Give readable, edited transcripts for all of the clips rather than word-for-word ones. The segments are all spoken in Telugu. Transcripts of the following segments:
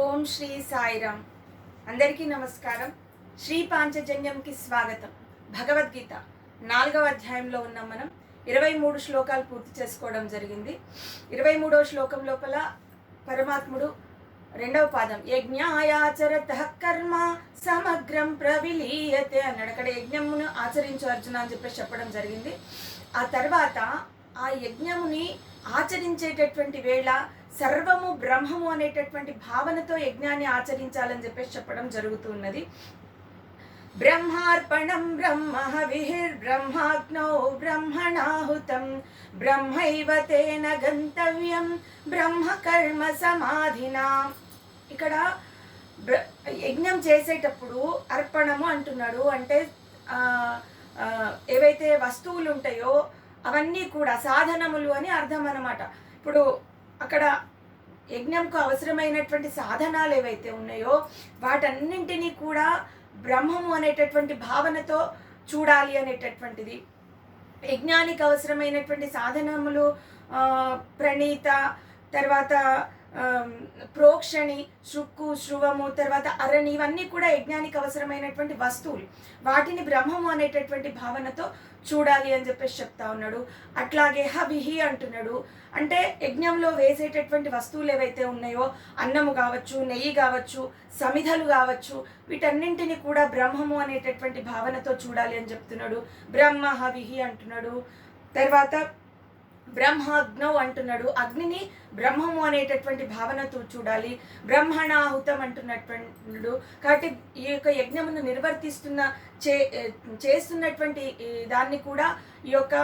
ఓం శ్రీ సాయిరామ్. అందరికీ నమస్కారం. శ్రీ పాంచజన్యంకి స్వాగతం. భగవద్గీత 4వ అధ్యాయంలో ఉన్నాం మనం. 23 శ్లోకాలు పూర్తి చేసుకోవడం జరిగింది. 23వ శ్లోకం లోపల పరమాత్ముడు 2వ పాదం యజ్ఞాయాచరతః కర్మ సమగ్రం ప్రవిలీయతే అన్నాడు. అక్కడ యజ్ఞమును ఆచరించు అర్జున అని చెప్పేసి చెప్పడం జరిగింది. ఆ తర్వాత ఆ యజ్ఞముని ఆచరించేటటువంటి వేళ సర్వము బ్రహ్మము అనేటటువంటి భావనతో యజ్ఞాన్ని ఆచరించాలని చెప్పేసి చెప్పడం జరుగుతున్నది. బ్రహ్మార్పణం బ్రహ్మ హవిర్బ్రహ్మాగ్నౌ బ్రహ్మణాహుతం బ్రహ్మైవ తేన గంతవ్యం బ్రహ్మ కర్మ సమాధినా. ఇక్కడ యజ్ఞం చేసేటప్పుడు అర్పణము అంటున్నాడు. అంటే ఏవైతే వస్తువులు ఉంటాయో అవన్నీ కూడా సాధనములు అని అర్థం అన్నమాట. ఇప్పుడు అక్కడ యజ్ఞంకు అవసరమైనటువంటి సాధనాలు ఏవైతే ఉన్నాయో వాటన్నింటినీ కూడా బ్రహ్మము అనేటటువంటి భావనతో చూడాలి అనేటటువంటిది. యజ్ఞానికి అవసరమైనటువంటి సాధనములు ప్రణీత, తర్వాత ప్రోక్షణి, శృక్కు, శృవము, తర్వాత అరణి, ఇవన్నీ కూడా యజ్ఞానికి అవసరమైనటువంటి వస్తువులు. వాటిని బ్రహ్మము అనేటటువంటి భావనతో చూడాలి అని చెప్పేసి చెప్తా ఉన్నాడు. అట్లాగే హవిహి అంటున్నాడు. అంటే యజ్ఞంలో వేసేటటువంటి వస్తువులు ఏవైతే ఉన్నాయో అన్నము కావచ్చు, నెయ్యి కావచ్చు, సమిధలు కావచ్చు, వీటన్నింటినీ కూడా బ్రహ్మము అనేటటువంటి భావనతో చూడాలి అని చెప్తున్నాడు. బ్రహ్మ హవిహి అంటున్నాడు. తర్వాత బ్రహ్మాగ్నౌ అంటున్నాడు. అగ్నిని బ్రహ్మము అనేటటువంటి భావనతో చూడాలి. బ్రహ్మణాహుతం అంటున్నటువంటి. కాబట్టి ఈ యొక్క యజ్ఞమును చేస్తున్నటువంటి దాన్ని కూడా ఈ యొక్క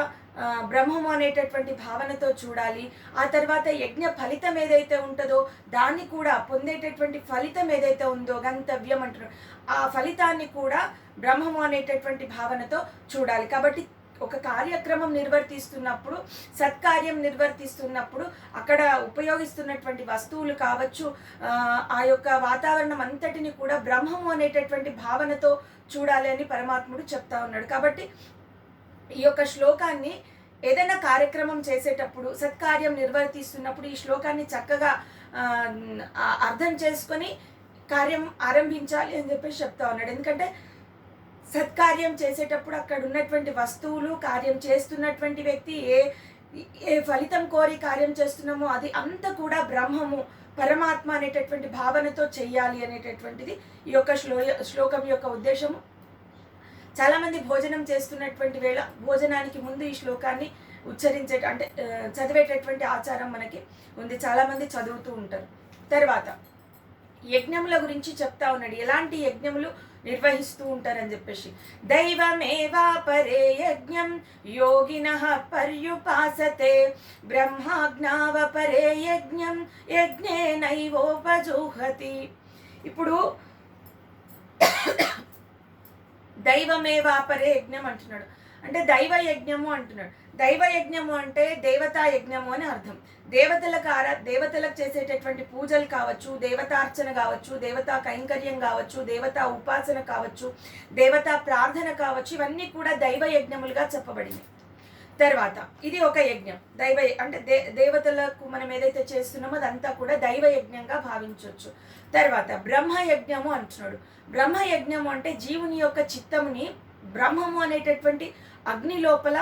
బ్రహ్మము అనేటటువంటి భావనతో చూడాలి. ఆ తర్వాత యజ్ఞ ఫలితం ఏదైతే ఉంటుందో దాన్ని కూడా పొందేటటువంటి ఫలితం ఏదైతే ఉందో గంతవ్యం అంటున్నాడు. ఆ ఫలితాన్ని కూడా బ్రహ్మము అనేటటువంటి భావనతో చూడాలి. కాబట్టి ఒక కార్యక్రమం నిర్వర్తిస్తున్నప్పుడు, సత్కార్యం నిర్వర్తిస్తున్నప్పుడు అక్కడ ఉపయోగిస్తున్నటువంటి వస్తువులు కావచ్చు, ఆ యొక్క వాతావరణం అంతటిని కూడా బ్రహ్మము అనేటటువంటి భావనతో చూడాలి అని పరమాత్ముడు చెప్తా ఉన్నాడు. కాబట్టి ఈ యొక్క శ్లోకాన్ని ఏదైనా కార్యక్రమం చేసేటప్పుడు, సత్కార్యం నిర్వర్తిస్తున్నప్పుడు ఈ శ్లోకాన్ని చక్కగా అర్థం చేసుకొని కార్యం ఆరంభించాలి అని చెప్పేసి చెప్తా ఉన్నాడు. ఎందుకంటే సత్కార్యం చేసేటప్పుడు అక్కడ ఉన్నటువంటి వస్తువులు, కార్యం చేస్తున్నటువంటి వ్యక్తి, ఏ ఫలితం కోరి కార్యం చేస్తున్నామో అది అంతా కూడా బ్రహ్మము, పరమాత్మ అనేటటువంటి భావనతో చెయ్యాలి అనేటటువంటిది ఈ యొక్క శ్లోకం యొక్క ఉద్దేశము. చాలామంది భోజనం చేస్తున్నటువంటి వేళ భోజనానికి ముందు ఈ శ్లోకాన్ని అంటే చదివేటటువంటి ఆచారం మనకి ఉంది. చాలామంది చదువుతూ ఉంటారు. తర్వాత యజ్ఞముల గురించి చెప్తా ఉన్నాడు. ఎలాంటి యజ్ఞములు నిర్వహిస్తూ ఉంటారని చెప్పేసి. దైవమేవా పరే యజ్ఞం యోగినః పర్యుపాసతే బ్రహ్మాజ్ఞావ పరే యజ్ఞం యజ్ఞేనైవోపజుహతి. ఇప్పుడు దైవమేవా పరే యజ్ఞం అంటున్నాడు. అంటే దైవ యజ్ఞము అంటున్నాడు. దైవ యజ్ఞము అంటే దేవతా యజ్ఞము అని అర్థం. దేవతలకు చేసేటటువంటి పూజలు కావచ్చు, దేవతార్చన కావచ్చు, దేవతా కైంకర్యం కావచ్చు, దేవతా ఉపాసన కావచ్చు, దేవతా ప్రార్థన కావచ్చు, ఇవన్నీ కూడా దైవ యజ్ఞములుగా చెప్పబడింది. తర్వాత ఇది ఒక యజ్ఞం. అంటే దేవతలకు మనం ఏదైతే చేస్తున్నామో అదంతా కూడా దైవ యజ్ఞంగా భావించవచ్చు. తర్వాత బ్రహ్మయజ్ఞము అంటున్నాడు. బ్రహ్మయజ్ఞము అంటే జీవుని యొక్క చిత్తముని బ్రహ్మము అనేటటువంటి అగ్ని లోపల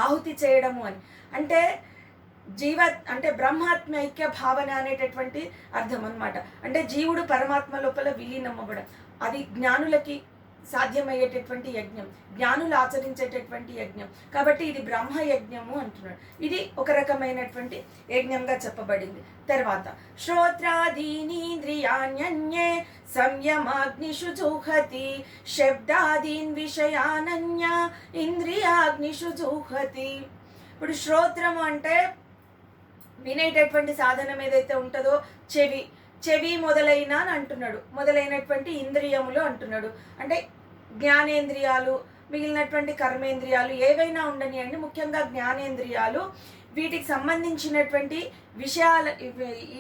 ఆహుతి చేయడము అని. అంటే అంటే బ్రహ్మాత్మ ఐక్య భావన అనేటటువంటి అర్థం అన్నమాట. అంటే జీవుడు పరమాత్మ లోపల విలీనమవ్వడం, అది జ్ఞానులకి సాధ్యమయ్యేటటువంటి యజ్ఞం, జ్ఞానులు ఆచరించేటటువంటి యజ్ఞం. కాబట్టి ఇది బ్రహ్మ యజ్ఞము అంటున్నాడు. ఇది ఒక రకమైనటువంటి యజ్ఞంగా చెప్పబడింది. తర్వాత శ్రోత్రాదీనీంద్రియాణ్యన్యే సంయమాగ్నిషు జుహతి శబ్దాదీన్ విషయానన్య ఇంద్రియాగ్నిషు జుహతి. ఇప్పుడు శ్రోత్రము అంటే వినేటటువంటి సాధనం ఏదైతే ఉంటుందో చెవి మొదలైన అని అంటున్నాడు. మొదలైనటువంటి ఇంద్రియములు అంటున్నాడు. అంటే జ్ఞానేంద్రియాలు, మిగిలినటువంటి కర్మేంద్రియాలు ఏవైనా ఉండనియండి, ముఖ్యంగా జ్ఞానేంద్రియాలు, వీటికి సంబంధించినటువంటి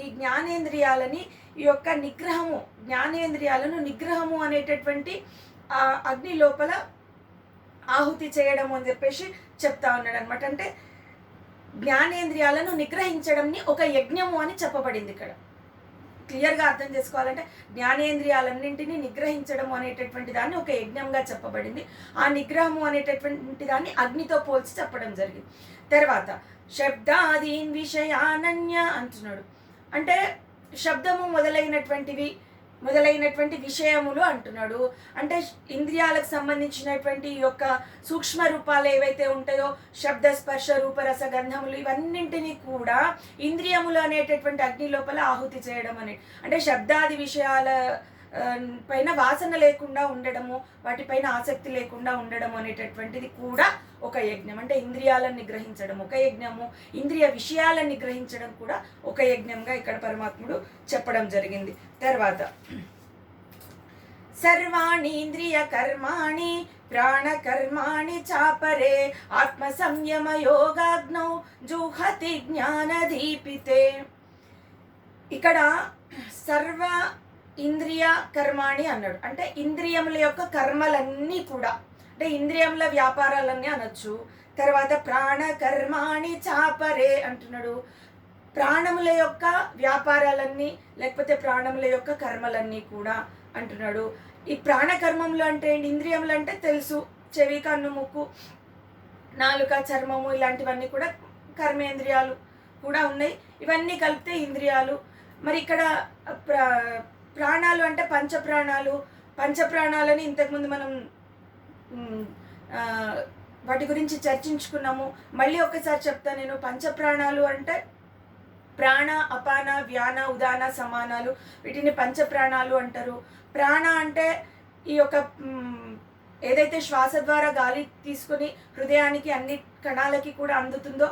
ఈ జ్ఞానేంద్రియాలని ఈ యొక్క జ్ఞానేంద్రియాలను నిగ్రహము అనేటటువంటి అగ్ని లోపల ఆహుతి చేయడము అని చెప్పేసి చెప్తా ఉన్నాడు అనమాట. అంటే జ్ఞానేంద్రియాలను నిగ్రహించడంని ఒక యజ్ఞము అని చెప్పబడింది ఇక్కడ. క్లియర్గా అర్థం చేసుకోవాలంటే జ్ఞానేంద్రియాలన్నింటినీ నిగ్రహించడం అనేటటువంటి దాన్ని ఒక యజ్ఞంగా చెప్పబడింది. ఆ నిగ్రహము అనేటటువంటి దాన్ని అగ్నితో పోల్చి చెప్పడం జరిగింది. తర్వాత శబ్దాదీన్ విషయానన్య అంటున్నాడు. అంటే శబ్దము మొదలైనటువంటి విషయములు అంటున్నాడు. అంటే ఇంద్రియాలకు సంబంధించినటువంటి ఈ యొక్క సూక్ష్మ రూపాలు ఏవైతే ఉంటాయో శబ్ద స్పర్శ రూప రస గంధములు ఇవన్నింటినీ కూడా ఇంద్రియములు అనేటటువంటి అగ్ని లోపల ఆహుతి చేయడం అంటే శబ్దాది విషయాల పైన వాసన లేకుండా ఉండడము, వాటిపైన ఆసక్తి లేకుండా ఉండడం అనేటటువంటిది కూడా ఒక యజ్ఞం. అంటే ఇంద్రియాలను నిగ్రహించడం ఒక యజ్ఞము, ఇంద్రియ విషయాలను నిగ్రహించడం కూడా ఒక యజ్ఞంగా ఇక్కడ పరమాత్ముడు చెప్పడం జరిగింది. తర్వాత సర్వాణి ఇంద్రియ కర్మాణి ప్రాణకర్మాణి చాపరే ఆత్మ సంయమ యోగాగ్నౌ జుహతి జ్ఞానదీపితే. ఇక్కడ సర్వ ఇంద్రియ కర్మాణి అన్నాడు. అంటే ఇంద్రియముల యొక్క కర్మలన్నీ కూడా, అంటే ఇంద్రియముల వ్యాపారాలన్నీ అనొచ్చు. తర్వాత ప్రాణ కర్మాణి చాపరే అంటున్నాడు. ప్రాణముల యొక్క వ్యాపారాలన్నీ లేకపోతే ప్రాణముల యొక్క కర్మలన్నీ కూడా అంటున్నాడు. ఈ ప్రాణకర్మములు అంటే ఏంటి? ఇంద్రియములు అంటే తెలుసు, చెవి కన్ను ముక్కు నాలుక చర్మము ఇలాంటివన్నీ కూడా కర్మేంద్రియాలు కూడా ఉన్నాయి. ఇవన్నీ కలిపితే ఇంద్రియాలు. మరి ఇక్కడ ప్రాణాలు అంటే పంచప్రాణాలని ఇంతకుముందు మనం వాటి గురించి చర్చించుకున్నాము. మళ్ళీ ఒకసారి చెప్తా నేను. పంచప్రాణాలు అంటే ప్రాణ అపాన వ్యాన ఉదాన సమానాలు, వీటిని పంచప్రాణాలు అంటారు. ప్రాణ అంటే ఈ యొక్క ఏదైతే శ్వాస ద్వారా గాలి తీసుకుని హృదయానికి అన్ని కణాలకి కూడా అందుతుందో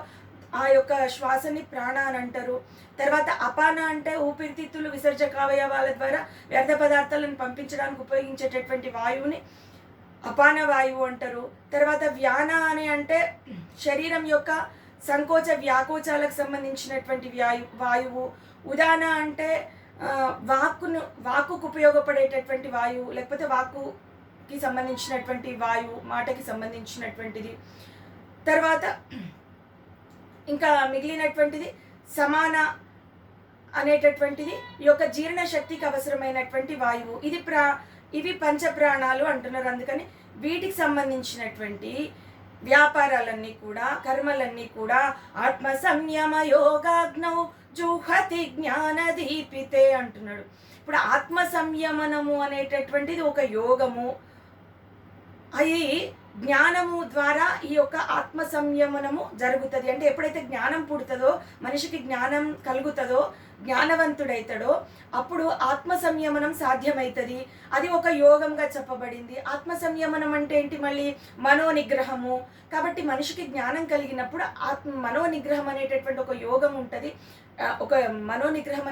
ఆ యొక్క శ్వాసని ప్రాణ అని అంటారు. తర్వాత అపాన అంటే ఊపిరితిత్తులు విసర్జక అవయవాల ద్వారా వ్యర్థ పదార్థాలను పంపించడానికి ఉపయోగించేటటువంటి వాయువుని అపాన వాయువు అంటారు. తర్వాత వ్యాన అని అంటే శరీరం యొక్క సంకోచ వ్యాకోచాలకు సంబంధించినటువంటి వాయువు. ఉదాన అంటే వాక్కుకు ఉపయోగపడేటటువంటి వాయువు, లేకపోతే వాక్కుకి సంబంధించినటువంటి వాయువు, మాటకి సంబంధించినటువంటిది. తర్వాత ఇంకా మిగిలినటువంటిది సమాన అనేటటువంటిది ఈ యొక్క జీర్ణశక్తికి అవసరమైనటువంటి వాయువు. ఇవి పంచప్రాణాలు అంటున్నారు. అందుకని వీటికి సంబంధించినటువంటి వ్యాపారాలన్నీ కూడా కర్మలన్నీ కూడా ఆత్మ సంయమ యోగాగ్నౌ జుహతి జ్ఞానదీపితే అంటున్నాడు. ఇప్పుడు ఆత్మ సంయమనము అనేటటువంటిది ఒక యోగము. అది జ్ఞానము ద్వారా ఈ యొక్క ఆత్మ సంయమనము జరుగుతుంది. అంటే ఎప్పుడైతే జ్ఞానం పుడుతుందో, మనిషికి జ్ఞానం కలుగుతుందో, జ్ఞానవంతుడైతాడో అప్పుడు ఆత్మ సంయమనం సాధ్యమవుతుంది. అది ఒక యోగంగా చెప్పబడింది. ఆత్మ సంయమనం అంటే ఏంటి? మళ్ళీ మనోనిగ్రహము. కాబట్టి మనిషికి జ్ఞానం కలిగినప్పుడు మనోనిగ్రహం అనేటటువంటి ఒక యోగం ఉంటుంది. ఒక మనోనిగ్రహం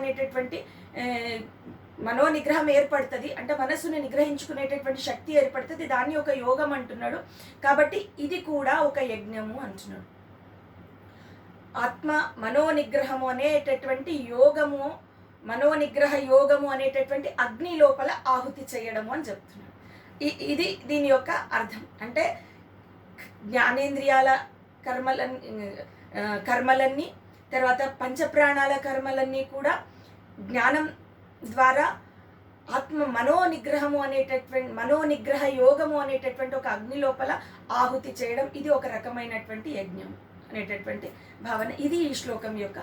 ఏర్పడుతుంది. అంటే మనస్సుని నిగ్రహించుకునేటటువంటి శక్తి ఏర్పడుతుంది. దాన్ని ఒక యోగం అంటున్నాడు. కాబట్టి ఇది కూడా ఒక యజ్ఞము అంటున్నాడు. ఆత్మ మనోనిగ్రహము అనేటటువంటి యోగము, మనోనిగ్రహ యోగము అనేటటువంటి అగ్ని లోపల ఆహుతి చేయడము అని చెప్తున్నాడు. ఇది దీని యొక్క అర్థం. అంటే జ్ఞానేంద్రియాల కర్మలన్నీ తర్వాత పంచప్రాణాల కర్మలన్నీ కూడా జ్ఞానం ద్వారా ఆత్మ మనోనిగ్రహ యోగము అనేటటువంటి ఒక అగ్ని లోపల ఆహుతి చేయడం, ఇది ఒక రకమైనటువంటి యజ్ఞం అనేటటువంటి భావన. ఇది ఈ శ్లోకం యొక్క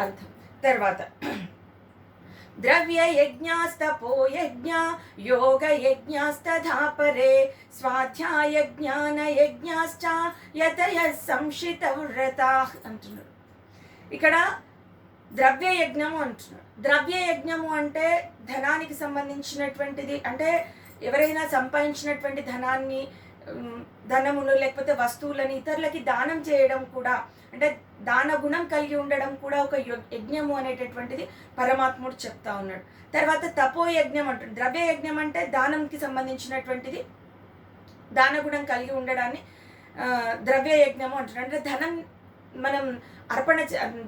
అర్థం. తర్వాత ద్రవ్య యజ్ఞాస్తపో యజ్ఞ యోగ యజ్ఞాస్తధాపరే స్వాధ్యాయ జ్ఞాన యజ్ఞాశ్చ యతయ సంశిత వ్రతాః అంటున్నాడు. ఇక్కడ ద్రవ్య యజ్ఞము అంటున్నాడు. ద్రవ్య యజ్ఞము అంటే ధనానికి సంబంధించినటువంటిది. అంటే ఎవరైనా సంపాదించినటువంటి ధనమును లేకపోతే వస్తువులని ఇతరులకి దానం చేయడం కూడా, అంటే దాన గుణం కలిగి ఉండడం కూడా ఒక యజ్ఞము అనేటటువంటిది పరమాత్ముడు చెప్తా ఉన్నాడు. తర్వాత తపోయజ్ఞం అంటుంది. ద్రవ్య యజ్ఞం అంటే దానంకి సంబంధించినటువంటిది, దాన గుణం కలిగి ఉండడాన్ని ద్రవ్య యజ్ఞము అంటున్నాడు. అంటే మనం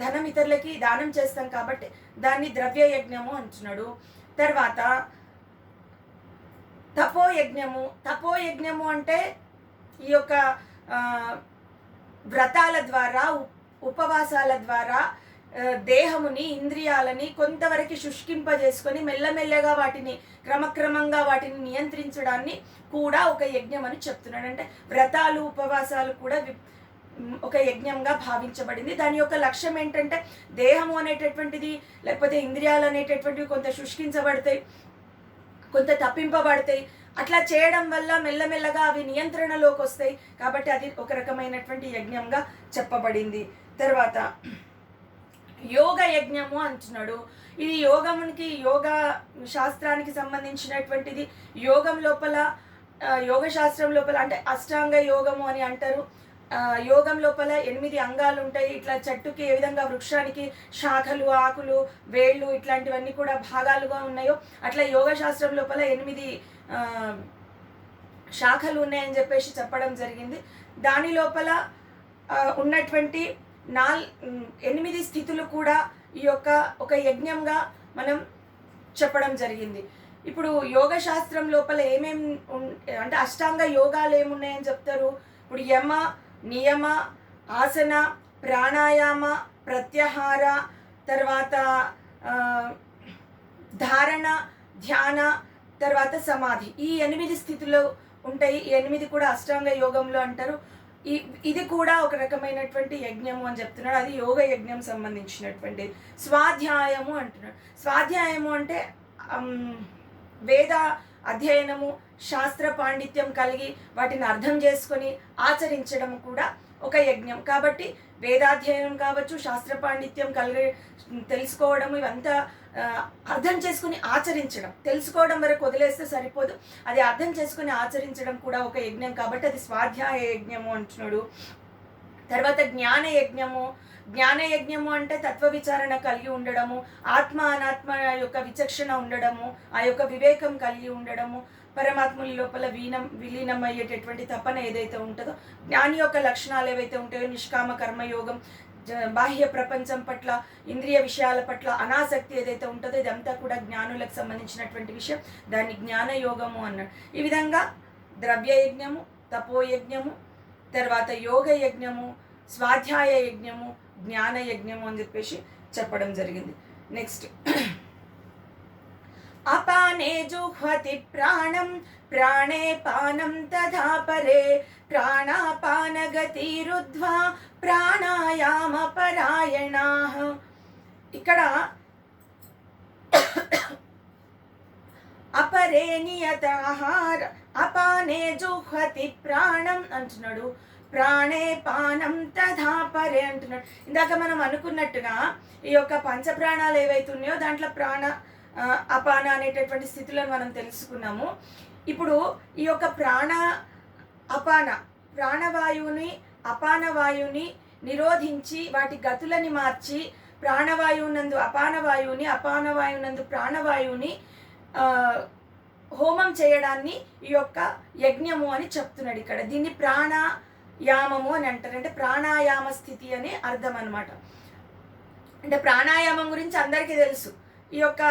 ధనం ఇతరులకి దానం చేస్తాం కాబట్టి దాన్ని ద్రవ్య యజ్ఞము అంటున్నాడు. తర్వాత తపోయజ్ఞము అంటే ఈ యొక్క వ్రతాల ద్వారా ఉపవాసాల ద్వారా దేహముని, ఇంద్రియాలని కొంతవరకు శుష్కింపజేసుకొని మెల్లమెల్లగా వాటిని క్రమక్రమంగా వాటిని నియంత్రించడాన్ని కూడా ఒక యజ్ఞం అని చెప్తున్నాడు. అంటే వ్రతాలు, ఉపవాసాలు కూడా ఒక యజ్ఞంగా భావించబడింది. దాని యొక్క లక్ష్యం ఏంటంటే దేహము అనేటటువంటిది లేకపోతే ఇంద్రియాలు అనేటటువంటివి కొంత శుష్కించబడతాయి, కొంత తప్పింపబడతాయి. అట్లా చేయడం వల్ల మెల్లమెల్లగా అవి నియంత్రణలోకి వస్తాయి. కాబట్టి అది ఒక రకమైనటువంటి యజ్ఞంగా చెప్పబడింది. తర్వాత యోగ యజ్ఞము అంటున్నాడు. ఇది యోగమునికి, యోగా శాస్త్రానికి సంబంధించినటువంటిది. యోగం లోపల, యోగ శాస్త్రం లోపల అంటే అష్టాంగ యోగము అని అంటారు. యోగం లోపల 8 అంగాలు ఉంటాయి. ఇట్లా చెట్టుకి ఏ విధంగా వృక్షానికి శాఖలు, ఆకులు, వేళ్ళు ఇట్లాంటివన్నీ కూడా భాగాలుగా ఉన్నాయో అట్లా యోగ శాస్త్రం లోపల 8 శాఖలు ఉన్నాయని చెప్పేసి చెప్పడం జరిగింది. దాని లోపల ఉన్నటువంటి 8 స్థితులు కూడా ఈ యొక్క ఒక యజ్ఞంగా మనం చెప్పడం జరిగింది. ఇప్పుడు యోగ శాస్త్రం లోపల అంటే అష్టాంగ యోగాలు ఏమున్నాయని చెప్తారు. ఇప్పుడు యమ, నియమ, ఆసన, ప్రాణాయామ, ప్రత్యాహార, తర్వాత ధారణ, ధ్యాన, తర్వాత సమాధి, ఈ 8 స్థితులు ఉంటాయి. ఈ 8 కూడా అష్టాంగ యోగంలో అంటారు. ఇది కూడా ఒక రకమైనటువంటి యజ్ఞము అని చెప్తున్నాడు. అది యోగ యజ్ఞం సంబంధించినటువంటి. స్వాధ్యాయము అంటున్నాడు. స్వాధ్యాయము అంటే వేద అధ్యయనము, శాస్త్ర పాండిత్యం కలిగి వాటిని అర్థం చేసుకొని ఆచరించడం కూడా ఒక యజ్ఞం. కాబట్టి వేదాధ్యయనం కావచ్చు, శాస్త్ర పాండిత్యం కలిగి తెలుసుకోవడం, ఇవంతా అర్థం చేసుకుని ఆచరించడం. తెలుసుకోవడం వరకు వదిలేస్తే సరిపోదు, అది అర్థం చేసుకుని ఆచరించడం కూడా ఒక యజ్ఞం. కాబట్టి అది స్వాధ్యాయ యజ్ఞము అంటున్నాడు. తర్వాత జ్ఞాన యజ్ఞము. జ్ఞాన యజ్ఞము అంటే తత్వ విచారణ కలిగి ఉండడము, ఆత్మ అనాత్మ యొక్క విచక్షణ ఉండడము, ఆ యొక్క వివేకం కలిగి ఉండడము, పరమాత్ముల లోపల విలీనం అయ్యేటటువంటి తపన ఏదైతే ఉంటుందో, జ్ఞాని యొక్క లక్షణాలు ఏవైతే ఉంటాయో, నిష్కామ కర్మయోగం, బాహ్య ప్రపంచం పట్ల, ఇంద్రియ విషయాల పట్ల అనాసక్తి ఏదైతే ఉంటుందో, ఇదంతా కూడా జ్ఞానులకు సంబంధించినటువంటి విషయం. దాన్ని జ్ఞాన యోగము అన్నాడు. ఈ విధంగా ద్రవ్య యజ్ఞము, తపోయజ్ఞము, తర్వాత యోగ యజ్ఞము, స్వాధ్యాయ యజ్ఞము, జ్ఞాన యజ్ఞము అని చెప్పేసి చెప్పడం జరిగింది. నెక్స్ట్, అపానే జుహ్వతి ప్రాణం ప్రాణే పానం తథా పరే ప్రాణాపానగతిరుద్ధ్వా ప్రాణాయామ పరాయణాః. ఇక్కడ అపరే నియతాహార అపానే జుహ్వతి ప్రాణం అంటున్నాడు. ప్రాణే పానం తథా పరే అంటున్నాడు. ఇందాక మనం అనుకున్నట్టుగా ఈ యొక్క పంచప్రాణాలు ఏవైతే ఉన్నాయో దాంట్లో ప్రాణ, అపాన అనేటటువంటి స్థితులను మనం తెలుసుకున్నాము. ఇప్పుడు ఈ యొక్క ప్రాణవాయువుని, అపాన వాయువుని నిరోధించి వాటి గతులని మార్చి ప్రాణవాయువునందు అపానవాయువుని, అపానవాయువునందు ప్రాణవాయువుని హోమం చేయడాన్ని ఈ యొక్క యజ్ఞము అని చెప్తున్నాడు. ఇక్కడ దీన్ని ప్రాణాయామము అని అంటారు. అంటే ప్రాణాయామ స్థితి అని అర్థం అన్నమాట. అంటే ప్రాణాయామం గురించి అందరికీ తెలుసు. ఈ యొక్క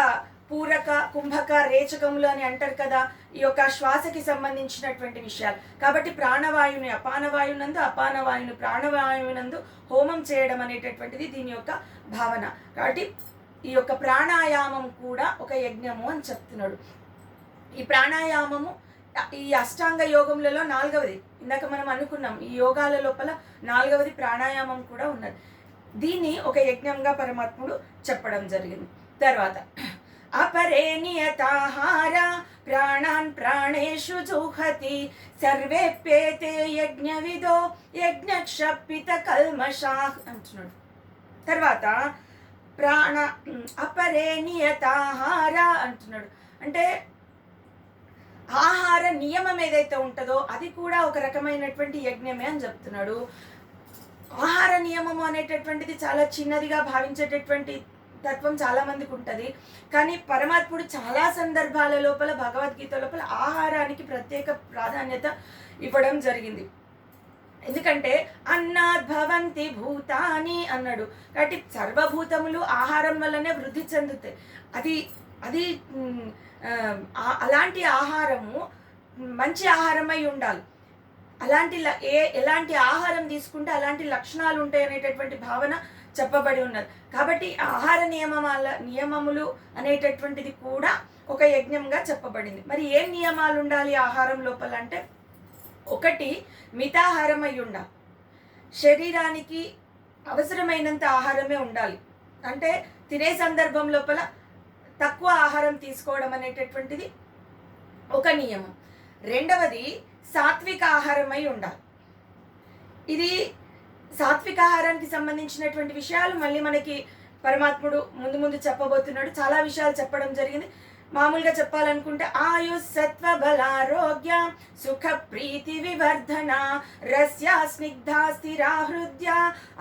పూరక, కుంభక, రేచకములు అని అంటారు కదా, ఈ యొక్క శ్వాసకి సంబంధించినటువంటి విషయాలు. కాబట్టి ప్రాణవాయువుని అపానవాయువునందు, అపానవాయువుని ప్రాణవాయువునందు హోమం చేయడం అనేటటువంటిది దీని యొక్క భావన. కాబట్టి ఈ యొక్క ప్రాణాయామం కూడా ఒక యజ్ఞము అని చెప్తున్నాడు. ఈ ప్రాణాయామము ఈ అష్టాంగ యోగములలో 4వది. ఇందాక మనం అనుకున్నాం ఈ యోగాల లోపల 4వది ప్రాణాయామం కూడా ఉన్నది. దీన్ని ఒక యజ్ఞంగా పరమాత్ముడు చెప్పడం జరిగింది. తర్వాత అపరే నియతాహార ప్రాణాన్ ప్రాణేషు జుహతి సర్వేప్యేతే యజ్ఞవిదో యజ్ఞక్షపిత కల్మషాః అంటున్నాడు. తర్వాత అపరే నియతాహార అంటున్నాడు. అంటే ఆహార నియమం ఏదైతే ఉంటుందో అది కూడా ఒక రకమైనటువంటి యజ్ఞమే అని చెప్తున్నాడు. ఆహార నియమము అనేటటువంటిది చాలా చిన్నదిగా భావించేటటువంటి తత్వం చాలా మందికి ఉంటుంది. కానీ పరమాత్ముడు చాలా సందర్భాల లోపల భగవద్గీత లోపల ఆహారానికి ప్రత్యేక ప్రాధాన్యత ఇవ్వడం జరిగింది. ఎందుకంటే అన్నాద్భవంతి భూతాని అన్నాడు. కాబట్టి సర్వభూతములు ఆహారం వల్లనే వృద్ధి చెందుతాయి. అది అలాంటి ఆహారము మంచి ఆహారమై ఉండాలి. ఎలాంటి ఆహారం తీసుకుంటే అలాంటి లక్షణాలు ఉంటాయి అనేటటువంటి భావన చెప్పబడి ఉన్నది. కాబట్టి ఆహార నియమములు అనేటటువంటిది కూడా ఒక యజ్ఞంగా చెప్పబడింది. మరి ఏం నియమాలు ఉండాలి ఆహారం లోపల అంటే, ఒకటి మితాహారం అయి ఉండాలి. శరీరానికి అవసరమైనంత ఆహారమే ఉండాలి. అంటే తినే సందర్భం లోపల తక్కువ ఆహారం తీసుకోవడం అనేటటువంటిది ఒక నియమం. రెండవది సాత్విక ఆహారమై ఉండాలి. ఇది సాత్విక ఆహారానికి సంబంధించినటువంటి విషయాలు మళ్ళీ మనకి పరమాత్ముడు ముందు ముందు చెప్పబోతున్నాడు. చాలా విషయాలు చెప్పడం జరిగింది. మామూలుగా చెప్పాలనుకుంటే ఆయు సత్వ బలారోగ్య సుఖ ప్రీతి వివర్ధన రస్య స్నిగ్ధ స్థిరా హృదయ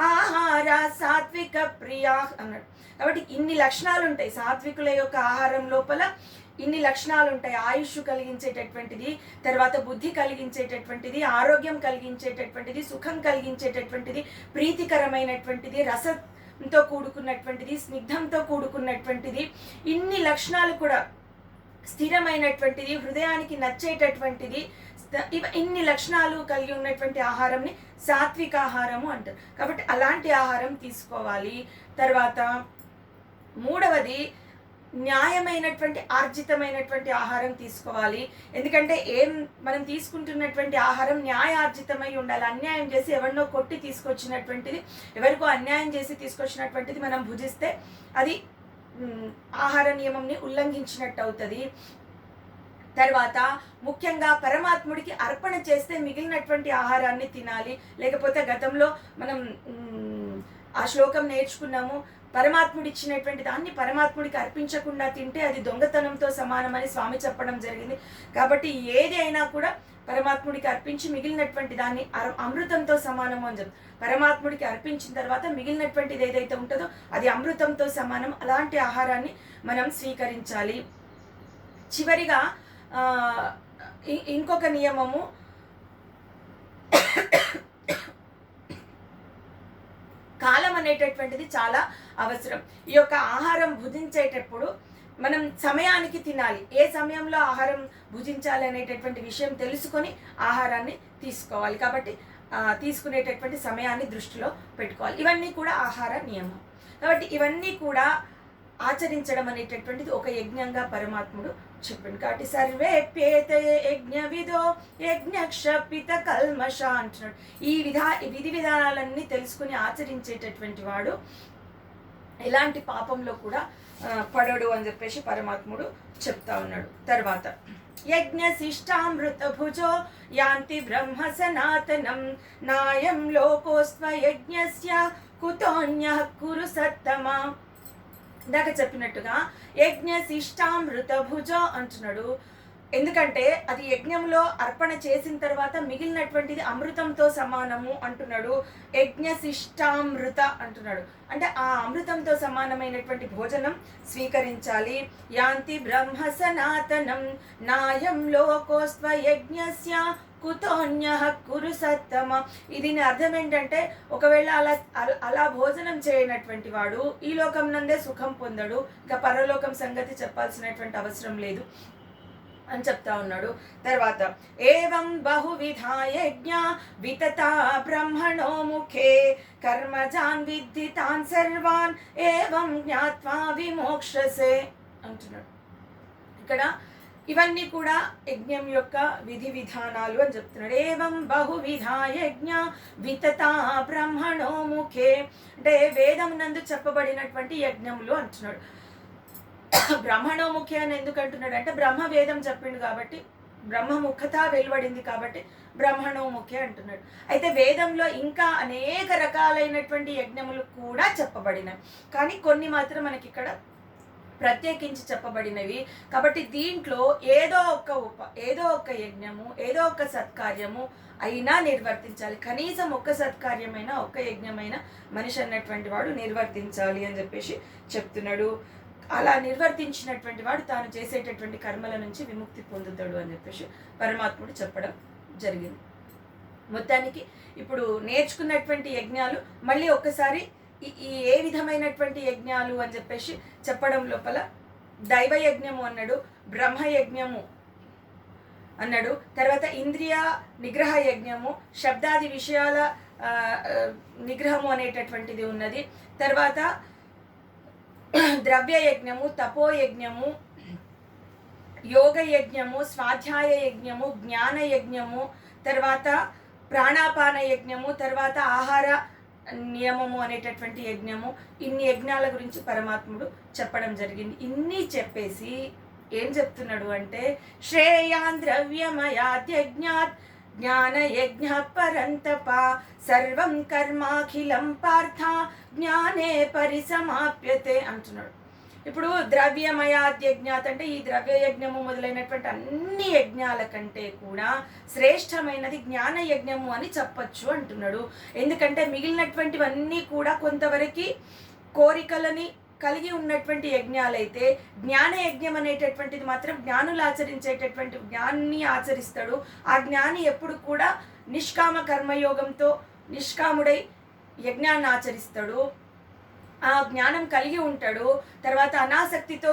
ఆహార సాత్విక ప్రియా అన్నాడు. కాబట్టి ఇన్ని లక్షణాలు ఉంటాయి సాత్వికుల యొక్క ఆహారం లోపల. ఇన్ని లక్షణాలు ఉంటాయి. ఆయుష్ కలిగించేటటువంటిది, తర్వాత బుద్ధి కలిగించేటటువంటిది, ఆరోగ్యం కలిగించేటటువంటిది, సుఖం కలిగించేటటువంటిది, ప్రీతికరమైనటువంటిది, రసంతో కూడుకున్నటువంటిది, స్నిగ్ధంతో కూడుకున్నటువంటిది, ఇన్ని లక్షణాలు కూడా స్థిరమైనటువంటిది, హృదయానికి నచ్చేటటువంటిది, ఇన్ని లక్షణాలు కలిగి ఉన్నటువంటి ఆహారంని సాత్విక ఆహారము అంటారు. కాబట్టి అలాంటి ఆహారం తీసుకోవాలి. తర్వాత మూడవది న్యాయమైనటువంటి ఆర్జితమైనటువంటి ఆహారం తీసుకోవాలి. ఎందుకంటే మనం తీసుకుంటున్నటువంటి ఆహారం న్యాయార్జితమై ఉండాలి. అన్యాయం చేసి ఎవరినో కొట్టి తీసుకొచ్చినటువంటిది, ఎవరికో అన్యాయం చేసి తీసుకొచ్చినటువంటిది మనం భుజిస్తే అది ఆహార నియమంని ఉల్లంఘించినట్టు అవుతుంది. తర్వాత ముఖ్యంగా పరమాత్ముడికి అర్పణ చేస్తే మిగిలినటువంటి ఆహారాన్ని తినాలి. లేకపోతే గతంలో మనం ఆ శ్లోకం నేర్చుకున్నాము, పరమాత్ముడు ఇచ్చినటువంటి దాన్ని పరమాత్ముడికి అర్పించకుండా తింటే అది దొంగతనంతో సమానమని స్వామి చెప్పడం జరిగింది. కాబట్టి ఏది అయినా కూడా పరమాత్ముడికి అర్పించి మిగిలినటువంటి దాన్ని అమృతంతో సమానము అని చెప్పి పరమాత్ముడికి అర్పించిన తర్వాత మిగిలినటువంటిది ఏదైతే ఉంటుందో అది అమృతంతో సమానం. అలాంటి ఆహారాన్ని మనం స్వీకరించాలి. చివరిగా ఇంకొక నియమము, కాలం అనేటటువంటిది చాలా అవసరం. ఈ యొక్క ఆహారం భుజించేటప్పుడు మనం సమయానికి తినాలి. ఏ సమయంలో ఆహారం భుజించాలి అనేటటువంటి విషయం తెలుసుకొని ఆహారాన్ని తీసుకోవాలి. కాబట్టి తీసుకునేటటువంటి సమయాన్ని దృష్టిలో పెట్టుకోవాలి. ఇవన్నీ కూడా ఆహార నియమం. కాబట్టి ఇవన్నీ కూడా ఆచరించడం అనేటటువంటిది ఒక యజ్ఞంగా పరమాత్ముడు చెప్పింది. కాబట్టి సర్వేప్యేతే యజ్ఞ విదో యజ్ఞక్షపిత కల్మష అంటున్నాడు. ఈ విధి విధానాలన్నీ తెలుసుకుని ఆచరించేటటువంటి వాడు ఎలాంటి పాపంలో కూడా పడడు అని చెప్పేసి పరమాత్ముడు చెప్తా ఉన్నాడు. తర్వాత యజ్ఞ శిష్టామృత భుజో యాంతి బ్రహ్మ సనాతనం నాయం లోకోస్వ యజ్ఞస్య కుతోన్యః కురు సత్తమా. ఇందాక చెప్పినట్టుగా యజ్ఞ శిష్టామృత భుజ అంటున్నాడు. ఎందుకంటే అది యజ్ఞంలో అర్పణ చేసిన తర్వాత మిగిలినటువంటిది అమృతంతో సమానము అంటున్నాడు. యజ్ఞ శిష్టామృత అంటున్నాడు. అంటే ఆ అమృతంతో సమానమైనటువంటి భోజనం స్వీకరించాలి. యాంతి బ్రహ్మ సనాతనం నాయం లోకోస్వ యజ్ఞస్య కుతోన్యః కురు సత్తమ. దీని అర్థం ఏంటంటే, ఒకవేళ అలా భోజనం చేయనటువంటి వాడు ఈ లోకం నందే సుఖం పొందడు, ఇంకా పరలోకం సంగతి చెప్పాల్సినటువంటి అవసరం లేదు అని చెప్తా ఉన్నాడు. తర్వాత ఏవం బహువిధా యజ్ఞ వితతా బ్రహ్మణో ముఖే కర్మజాన్ విద్ధి తాన్ సర్వాన్ ఏవం జ్ఞాత్వా విమోక్షసే అంటున్నాడు. ఇక్కడ ఇవన్నీ కూడా యజ్ఞం యొక్క విధి విధానాలు అని చెప్తున్నాడు. ఏవం బహువిధా యజ్ఞ వితతా బ్రహ్మణో ముఖే అంటే వేదం నందు చెప్పబడినటువంటి యజ్ఞములు అంటున్నాడు. బ్రహ్మణోముఖి అని ఎందుకు అంటున్నాడు అంటే, బ్రహ్మ వేదం చెప్పిండు కాబట్టి, బ్రహ్మముఖత వెలువడింది కాబట్టి బ్రహ్మణోముఖి అంటున్నాడు. అయితే వేదంలో ఇంకా అనేక రకాలైనటువంటి యజ్ఞములు కూడా చెప్పబడినవి, కానీ కొన్ని మాత్రం మనకి ఇక్కడ ప్రత్యేకించి చెప్పబడినవి. కాబట్టి దీంట్లో ఏదో ఒక యజ్ఞము, ఏదో ఒక సత్కార్యము అయినా నిర్వర్తించాలి. కనీసం ఒక్క సత్కార్యమైనా, ఒక్క యజ్ఞమైనా మనిషి అన్నటువంటి వాడు నిర్వర్తించాలి అని చెప్పేసి చెప్తున్నాడు. అలా నిర్వర్తించినటువంటి వాడు తాను చేసేటటువంటి కర్మల నుంచి విముక్తి పొందుతాడు అని చెప్పేసి పరమాత్ముడు చెప్పడం జరిగింది. మొత్తానికి ఇప్పుడు నేర్చుకున్నటువంటి యజ్ఞాలు మళ్ళీ ఒక్కసారి ఈ ఏ విధమైనటువంటి యజ్ఞాలు అని చెప్పేసి చెప్పడం లోపల దైవ యజ్ఞము అన్నాడు, బ్రహ్మ యజ్ఞము అన్నాడు, తర్వాత ఇంద్రియ నిగ్రహ యజ్ఞము, శబ్దాది విషయాల నిగ్రహము అనేటటువంటిది ఉన్నది. తర్వాత ద్రవ్య యజ్ఞము, తపోయజ్ఞము, యోగ యజ్ఞము, స్వాధ్యాయ యజ్ఞము, జ్ఞాన యజ్ఞము, తర్వాత ప్రాణాపాన యజ్ఞము, తర్వాత ఆహార నియమము అనేటటువంటి యజ్ఞము, ఇన్ని యజ్ఞాల గురించి పరమాత్ముడు చెప్పడం జరిగింది. ఇన్ని చెప్పేసి ఏం చెప్తున్నాడు అంటే, శ్రేయాన్ ద్రవ్యమయాద్యజ్ఞాత్ జ్ఞాన యజ్ఞ పరంతప సర్వం కర్మాఖిలం పార్థ జ్ఞానే పరిసమాప్యతే అంటున్నాడు. ఇప్పుడు ద్రవ్యమయాద్యజ్ఞాత్ అంటే ఈ ద్రవ్య యజ్ఞము మొదలైనటువంటి అన్ని యజ్ఞాల కంటే కూడా శ్రేష్టమైనది జ్ఞాన యజ్ఞము అని చెప్పచ్చు అంటున్నాడు. ఎందుకంటే మిగిలినటువంటివన్నీ కూడా కొంతవరకు కోరికలని కలిగి ఉన్నటువంటి యజ్ఞాలైతే జ్ఞాన యజ్ఞం అనేటటువంటిది మాత్రం జ్ఞానులు ఆచరించేటటువంటి జ్ఞాన్ని ఆచరిస్తాడు. ఆ జ్ఞాని ఎప్పుడు కూడా నిష్కామ కర్మయోగంతో నిష్కాముడై యజ్ఞాన్ని ఆచరిస్తాడు. ఆ జ్ఞానం కలిగి ఉంటాడు. తర్వాత అనాసక్తితో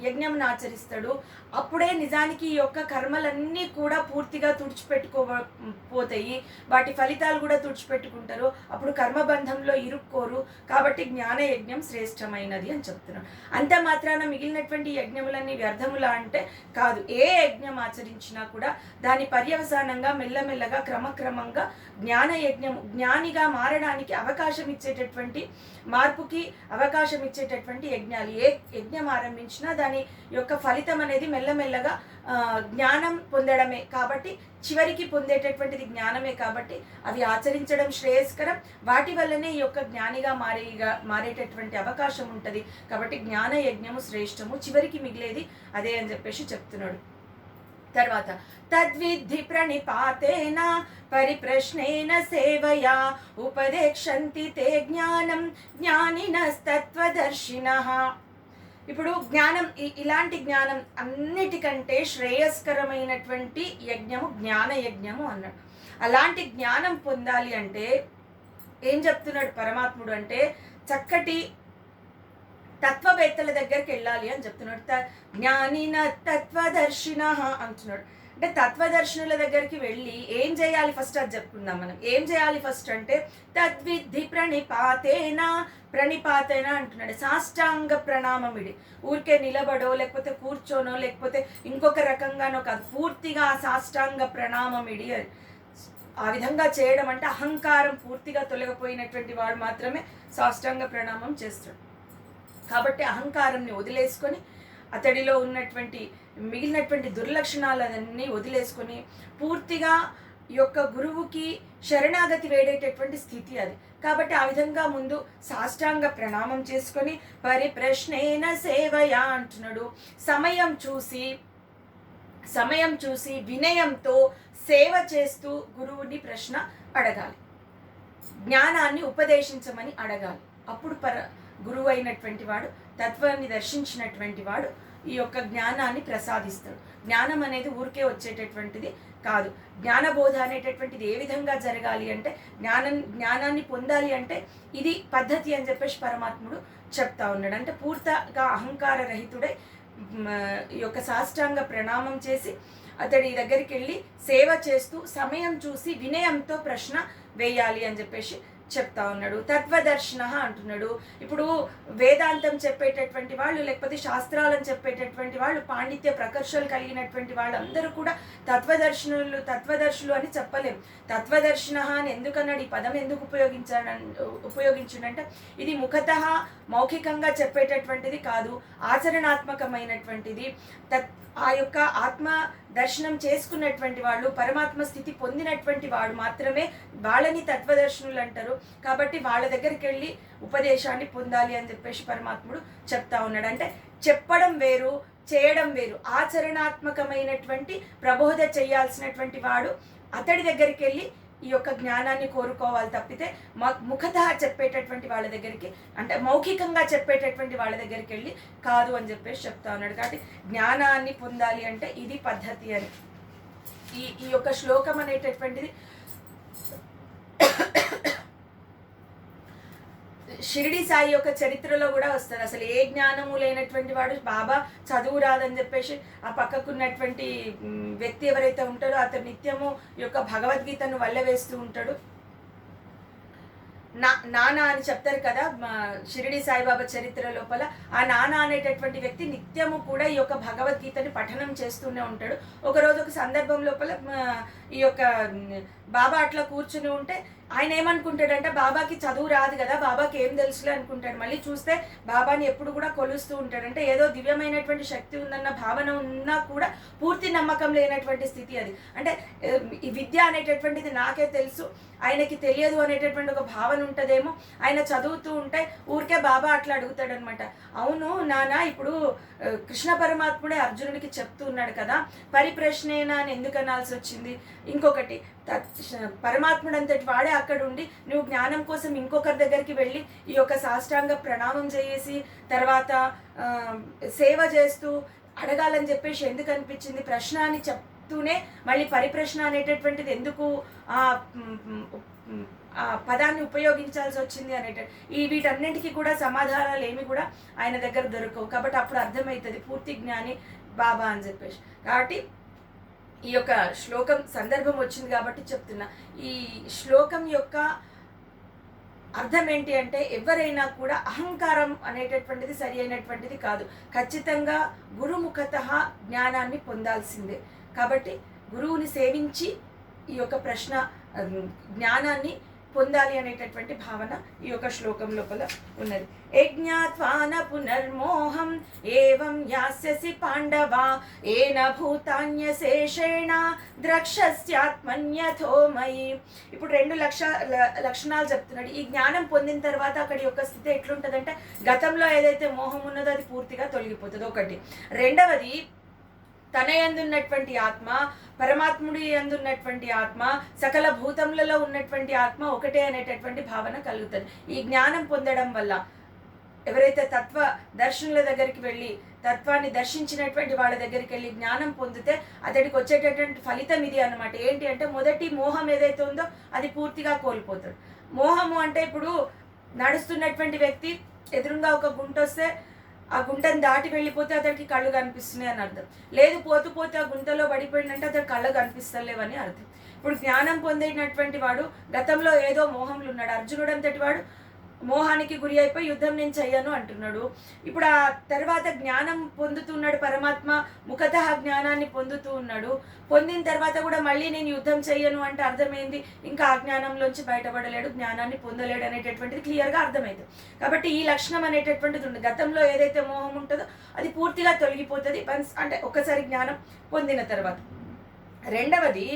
యజ్ఞంను ఆచరిస్తాడు. అప్పుడే నిజానికి ఈ యొక్క కర్మలన్నీ కూడా పూర్తిగా తుడిచిపెట్టుకోపోతాయి. వాటి ఫలితాలు కూడా తుడిచిపెట్టుకుంటారు. అప్పుడు కర్మబంధంలో ఇరుక్కోరు. కాబట్టి జ్ఞాన యజ్ఞం శ్రేష్టమైనది అని చెప్తున్నాడు. అంత మాత్రాన మిగిలినటువంటి యజ్ఞములన్నీ వ్యర్థములా అంటే కాదు. ఏ యజ్ఞం ఆచరించినా కూడా దాని పర్యవసానంగా మెల్లమెల్లగా క్రమక్రమంగా జ్ఞాన యజ్ఞం జ్ఞానిగా మారడానికి అవకాశం ఇచ్చేటటువంటి మార్పుకి అవకాశం ఇచ్చేటటువంటి యజ్ఞాలు. ఏ యజ్ఞం ఆరంభించినా దాని యొక్క ఫలితం అనేది మెల్లమెల్లగా జ్ఞానం పొందడమే. కాబట్టి చివరికి పొందేటటువంటిది జ్ఞానమే. కాబట్టి అవి ఆచరించడం శ్రేయస్కరం. వాటి వల్లనే ఈ యొక్క జ్ఞానిగా మారేటటువంటి అవకాశం ఉంటుంది. కాబట్టి జ్ఞాన యజ్ఞము శ్రేష్టము, చివరికి మిగిలేది అదే అని చెప్పేసి చెప్తున్నాడు. తర్వాత తద్విద్ధి ప్రణిపాతేన పరిప్రశ్నేన సేవయా ఉపదేక్షంతి తే జ్ఞానం జ్ఞానినస్తత్వదర్శినః. ఇప్పుడు జ్ఞానం, ఇలాంటి జ్ఞానం అన్నిటికంటే శ్రేయస్కరమైనటువంటి యజ్ఞము జ్ఞాన యజ్ఞము అన్నాడు. అలాంటి జ్ఞానం పొందాలి అంటే ఏం చెప్తున్నాడు పరమాత్ముడు అంటే, చక్కటి తత్వవేత్తల దగ్గరికి వెళ్ళాలి అని చెప్తున్నాడు. జ్ఞానిన తత్వదర్శిన అంటున్నాడు. అంటే తత్వదర్శనుల దగ్గరికి వెళ్ళి ఏం చేయాలి ఫస్ట్ అది చెప్పుకుందాం మనం. ఏం చేయాలి ఫస్ట్ అంటే తద్విద్ధి ప్రణిపాతేన అంటున్నాడు. సాష్టాంగ ప్రణామమిడి. ఊరికే నిలబడో లేకపోతే కూర్చోనో లేకపోతే ఇంకొక రకంగానో కాదు, పూర్తిగా సాష్టాంగ ప్రణామమిడి. ఆ విధంగా చేయడం అంటే అహంకారం పూర్తిగా తొలగిపోయినటువంటి వాడు మాత్రమే సాష్టాంగ ప్రణామం చేస్తాడు. కాబట్టి అహంకారాన్ని వదిలేసుకొని అతడిలో ఉన్నటువంటి మిగిలినటువంటి దుర్లక్షణాలన్నీ వదిలేసుకొని పూర్తిగా ఈ యొక్క గురువుకి శరణాగతి వేడేటటువంటి స్థితి అది. కాబట్టి ఆ విధంగా ముందు సాష్టాంగ ప్రణామం చేసుకొని పరిప్రశ్నేన సేవయా అంటున్నాడు. సమయం చూసి వినయంతో సేవ చేస్తూ గురువుని ప్రశ్న అడగాలి. జ్ఞానాన్ని ఉపదేశించమని అడగాలి. అప్పుడు గురువు అయినటువంటి వాడు, తత్వాన్ని దర్శించినటువంటి వాడు ఈ యొక్క జ్ఞానాన్ని ప్రసాదిస్తాడు. జ్ఞానం అనేది ఊరికే వచ్చేటటువంటిది కాదు. జ్ఞానబోధ అనేటటువంటిది ఏ విధంగా జరగాలి అంటే, జ్ఞానాన్ని పొందాలి అంటే ఇది పద్ధతి అని చెప్పేసి పరమాత్ముడు చెప్తా ఉన్నాడు. అంటే పూర్తిగా అహంకార రహితుడై ఈ యొక్క సాష్టాంగ ప్రణామం చేసి అతడి దగ్గరికి వెళ్ళి సేవ చేస్తూ సమయం చూసి వినయంతో ప్రశ్న వేయాలి అని చెప్పేసి చెప్తా ఉన్నాడు. తత్వదర్శన అంటున్నాడు. ఇప్పుడు వేదాంతం చెప్పేటటువంటి వాళ్ళు లేకపోతే శాస్త్రాలను చెప్పేటటువంటి వాళ్ళు, పాండిత్య ప్రకర్షలు కలిగినటువంటి వాళ్ళందరూ కూడా తత్వదర్శులు అని చెప్పలేం. తత్వదర్శన అని ఎందుకన్నాడు, ఈ పదం ఎందుకు ఉపయోగించాడంటే ఇది ముఖతః మౌఖికంగా చెప్పేటటువంటిది కాదు, ఆచరణాత్మకమైనటువంటిది. ఆ యొక్క ఆత్మ దర్శనం చేసుకున్నటువంటి వాళ్ళు, పరమాత్మ స్థితి పొందినటువంటి వాడు మాత్రమే వాళ్ళని తత్వదర్శనులు అంటారు. కాబట్టి వాళ్ళ దగ్గరికి వెళ్ళి ఉపదేశాన్ని పొందాలి అని చెప్పేసి పరమాత్ముడు చెప్తా ఉన్నాడు. అంటే చెప్పడం వేరు, చేయడం వేరు. ఆచరణాత్మకమైనటువంటి ప్రబోధ చేయాల్సినటువంటి వాడు అతడి దగ్గరికి వెళ్ళి ఈ యొక్క జ్ఞానాన్ని కోరుకోవాలి తప్పితే ముఖతః చెప్పేటటువంటి వాళ్ళ దగ్గరికి, అంటే మౌఖికంగా చెప్పేటటువంటి వాళ్ళ దగ్గరికి వెళ్ళి కాదు అని చెప్పేసి చెప్తా ఉన్నాడు. కాబట్టి జ్ఞానాన్ని పొందాలి అంటే ఇది పద్ధతి అని ఈ యొక్క శ్లోకం అనేటటువంటిది షిరిడి సాయి యొక్క చరిత్రలో కూడా వస్తుంది. అసలు ఏ జ్ఞానము లేనటువంటి వాడు, బాబా చదువు రాదని చెప్పేసి ఆ పక్కకున్నటువంటి వ్యక్తి ఎవరైతే ఉంటారో అతను నిత్యము యొక్క భగవద్గీతను వల్లవేస్తూ ఉంటాడు. నానా అని చెప్తారు కదా షిరిడి సాయిబాబా చరిత్ర లోపల. ఆ నానా అనేటటువంటి వ్యక్తి నిత్యము కూడా ఈ యొక్క భగవద్గీతని పఠనం చేస్తూనే ఉంటాడు. ఒకరోజు ఒక సందర్భం లోపల ఈ యొక్క బాబా అట్లా కూర్చుని ఉంటే ఆయన ఏమనుకుంటాడంటే బాబాకి చదువు రాదు కదా, బాబాకి ఏం తెలుసులే అనుకుంటాడు. మళ్ళీ చూస్తే బాబాని ఎప్పుడు కూడా కొలుస్తూ ఉంటాడు. అంటే ఏదో దివ్యమైనటువంటి శక్తి ఉందన్న భావన ఉన్నా కూడా పూర్తి నమ్మకం లేనటువంటి స్థితి అది. అంటే ఈ విద్య అనేటటువంటిది నాకే తెలుసు, ఆయనకి తెలియదు అనేటటువంటి ఒక భావన ఉంటుందేమో. ఆయన చదువుతూ ఉంటే ఊరికే బాబా అట్లా అడుగుతాడనమాట. అవును నానా, ఇప్పుడు కృష్ణ పరమాత్ముడే అర్జునుడికి చెప్తూ ఉన్నాడు కదా, పరిప్రశ్నేనా అని ఎందుకు అనాల్సి వచ్చింది? ఇంకొకటి, పరమాత్ముడు అంతటి వాడే అక్కడ ఉండి నువ్వు జ్ఞానం కోసం ఇంకొకరి దగ్గరికి వెళ్ళి ఈ యొక్క సాష్టాంగ ప్రణామం చేసి తర్వాత సేవ చేస్తూ అడగాలని చెప్పేసి ఎందుకు అనిపించింది? ప్రశ్న అని చెప్తూనే మళ్ళీ పరిప్రశ్న అనేటటువంటిది ఎందుకు ఆ పదాన్ని ఉపయోగించాల్సి వచ్చింది వీటన్నింటికి కూడా సమాధానాలు ఏమి కూడా ఆయన దగ్గర దొరకవు. కాబట్టి అప్పుడు అర్థమవుతుంది పూర్తి జ్ఞాని బాబా అని చెప్పేసి. కాబట్టి ఈ యొక్క శ్లోకం సందర్భం వచ్చింది కాబట్టి చెప్తున్నా. ఈ శ్లోకం యొక్క అర్థం ఏంటి అంటే, ఎవరైనా కూడా అహంకారం అనేటటువంటిది సరి అయినటువంటిది కాదు. ఖచ్చితంగా గురుముఖతః జ్ఞానాన్ని పొందాల్సిందే. కాబట్టి గురువుని సేవించి ఈ యొక్క జ్ఞానాన్ని పొందాలి అనేటటువంటి భావన ఈ యొక్క శ్లోకం లోపల ఉన్నది. యజ్ఞాత్వాన పునర్మోహం ఏవం యాస్యసి పాండవా ఏన భూతాన్యశేషేణ ద్రక్షస్యాత్మన్యథో మయి. ఇప్పుడు 2 లక్షణాలు చెప్తున్నాడు. ఈ జ్ఞానం పొందిన తర్వాత అక్కడి యొక్క స్థితి ఎట్లుంటుందంటే, గతంలో ఏదైతే మోహం ఉన్నదో అది పూర్తిగా తొలగిపోతుంది. ఒకటి. రెండవది, తన యందున్నటువంటి ఆత్మ, పరమాత్ముడి యందున్నటువంటి ఆత్మ, సకల భూతములలో ఉన్నటువంటి ఆత్మ ఒకటే అనేటటువంటి భావన కలుగుతుంది. ఈ జ్ఞానం పొందడం వల్ల ఎవరైతే తత్వ దర్శనుల దగ్గరికి వెళ్ళి తత్వాన్ని దర్శించినటువంటి వాళ్ళ దగ్గరికి వెళ్ళి జ్ఞానం పొందితే అతడికి వచ్చేటటువంటి ఫలితం ఇది అన్నమాట. ఏంటి అంటే, మొదటి మోహం ఏదైతే ఉందో అది పూర్తిగా కోల్పోతాడు. మోహము అంటే, ఇప్పుడు నడుస్తున్నటువంటి వ్యక్తి ఎదురుగా ఒక గుంట వస్తే ఆ గుంటను దాటి వెళ్ళిపోతే అతడికి కళ్ళు కనిపిస్తున్నాయి అని అర్థం. లేదు, పోతూ పోతే ఆ గుంటలో పడిపోయిందంటే అతడు కళ్ళు కనిపిస్తలేవని అర్థం. ఇప్పుడు జ్ఞానం పొందినటువంటి వాడు గతంలో ఏదో మోహంలో ఉన్నాడు. అర్జునుడు అంతటి వాడు మోహానికి గురి అయిపోయి యుద్ధం నేను చెయ్యను అంటున్నాడు. ఇప్పుడు ఆ తర్వాత జ్ఞానం పొందుతున్నాడు, పరమాత్మ ముఖతః జ్ఞానాన్ని పొందుతూ ఉన్నాడు. పొందిన తర్వాత కూడా మళ్ళీ నేను యుద్ధం చెయ్యను అంటే అర్థమైంది, ఇంకా ఆ జ్ఞానంలోంచి బయటపడలేడు, జ్ఞానాన్ని పొందలేడు అనేటటువంటిది క్లియర్గా అర్థమైంది. కాబట్టి ఈ లక్షణం అనేటటువంటిది ఉంది. గతంలో ఏదైతే మోహం ఉంటుందో అది పూర్తిగా తొలగిపోతుంది అంటే ఒక్కసారి జ్ఞానం పొందిన తర్వాత. రెండవది,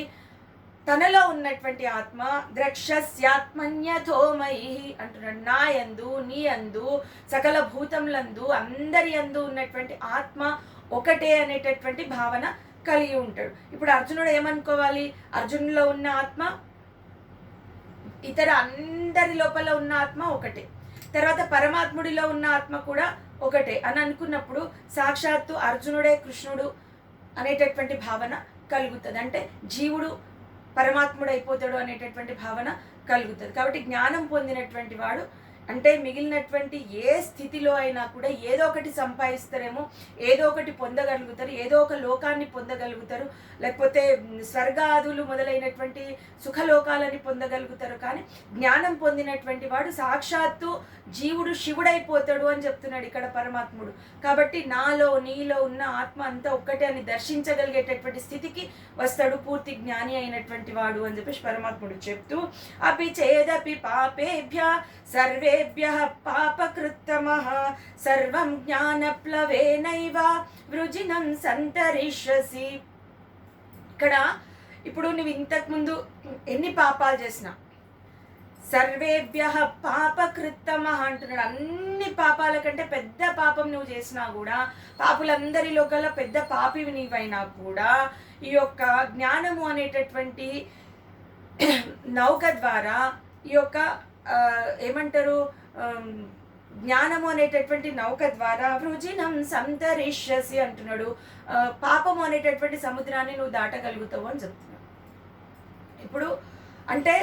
తనలో ఉన్నటువంటి ఆత్మ ద్రక్షస్యాత్మన్యథో మయి అంటున్నాడు. నా యందు, నీ యందు, సకల భూతములందు, అందరి యందు ఉన్నటువంటి ఆత్మ ఒకటే అనేటటువంటి భావన కలిగి ఉంటాడు. ఇప్పుడు అర్జునుడు ఏమనుకోవాలి? అర్జునులో ఉన్న ఆత్మ ఇతర అందరి లోపల ఉన్న ఆత్మ ఒకటే, తర్వాత పరమాత్ముడిలో ఉన్న ఆత్మ కూడా ఒకటే అని అనుకున్నప్పుడు సాక్షాత్తు అర్జునుడే కృష్ణుడు అనేటటువంటి భావన కలుగుతుంది. అంటే జీవుడు పరమాత్ముడు అయిపోతాడు అనేటటువంటి భావన కలుగుతుంది. కాబట్టి జ్ఞానం పొందినటువంటి వాడు అంటే మిగిలినటువంటి ఏ స్థితిలో అయినా కూడా ఏదో ఒకటి సంపాదిస్తారేమో, ఏదో ఒకటి పొందగలుగుతారు, ఏదో ఒక లోకాన్ని పొందగలుగుతారు, లేకపోతే స్వర్గాదులు మొదలైనటువంటి సుఖలోకాలని పొందగలుగుతారు. కానీ జ్ఞానం పొందినటువంటి వాడు సాక్షాత్తు జీవుడు శివుడైపోతాడు అని చెప్తున్నాడు ఇక్కడ పరమాత్ముడు. కాబట్టి నాలో నీలో ఉన్న ఆత్మ అంతా ఒక్కటే అని దర్శించగలిగేటటువంటి స్థితికి వస్తాడు పూర్తి జ్ఞాని అయినటువంటి వాడు అని చెప్పేసి పరమాత్ముడు చెప్తూ, అపి చేదపి పాపేభ్య సర్వేభ్యః పాపకృత్తమః సర్వం జ్ఞానప్లవేనైవ వృజినం సంతరిష్యసి. ఇక్కడ ఇప్పుడు నువ్వు ఇంతకుముందు ఎన్ని పాపాలు చేసినా, సర్వేభ్యః పాపకృత్తమః అంటున్నాడు. అన్ని పాపాల కంటే పెద్ద పాపం నువ్వు చేసినా కూడా, పాపులందరిలో కల్లా పెద్ద పాపివి నీవైనా కూడా, ఈ యొక్క జ్ఞానము అనేటటువంటి నౌక ద్వారా ఈ యొక్క ఏమంటారు జ్ఞానము అనేటటువంటి నౌక ద్వారా వృజినం సంతరిష్యసి అంటున్నాడు. పాపము అనేటటువంటి సముద్రాన్ని నువ్వు దాటగలుగుతావు అని చెప్తున్నాడు. ఇప్పుడు అంటే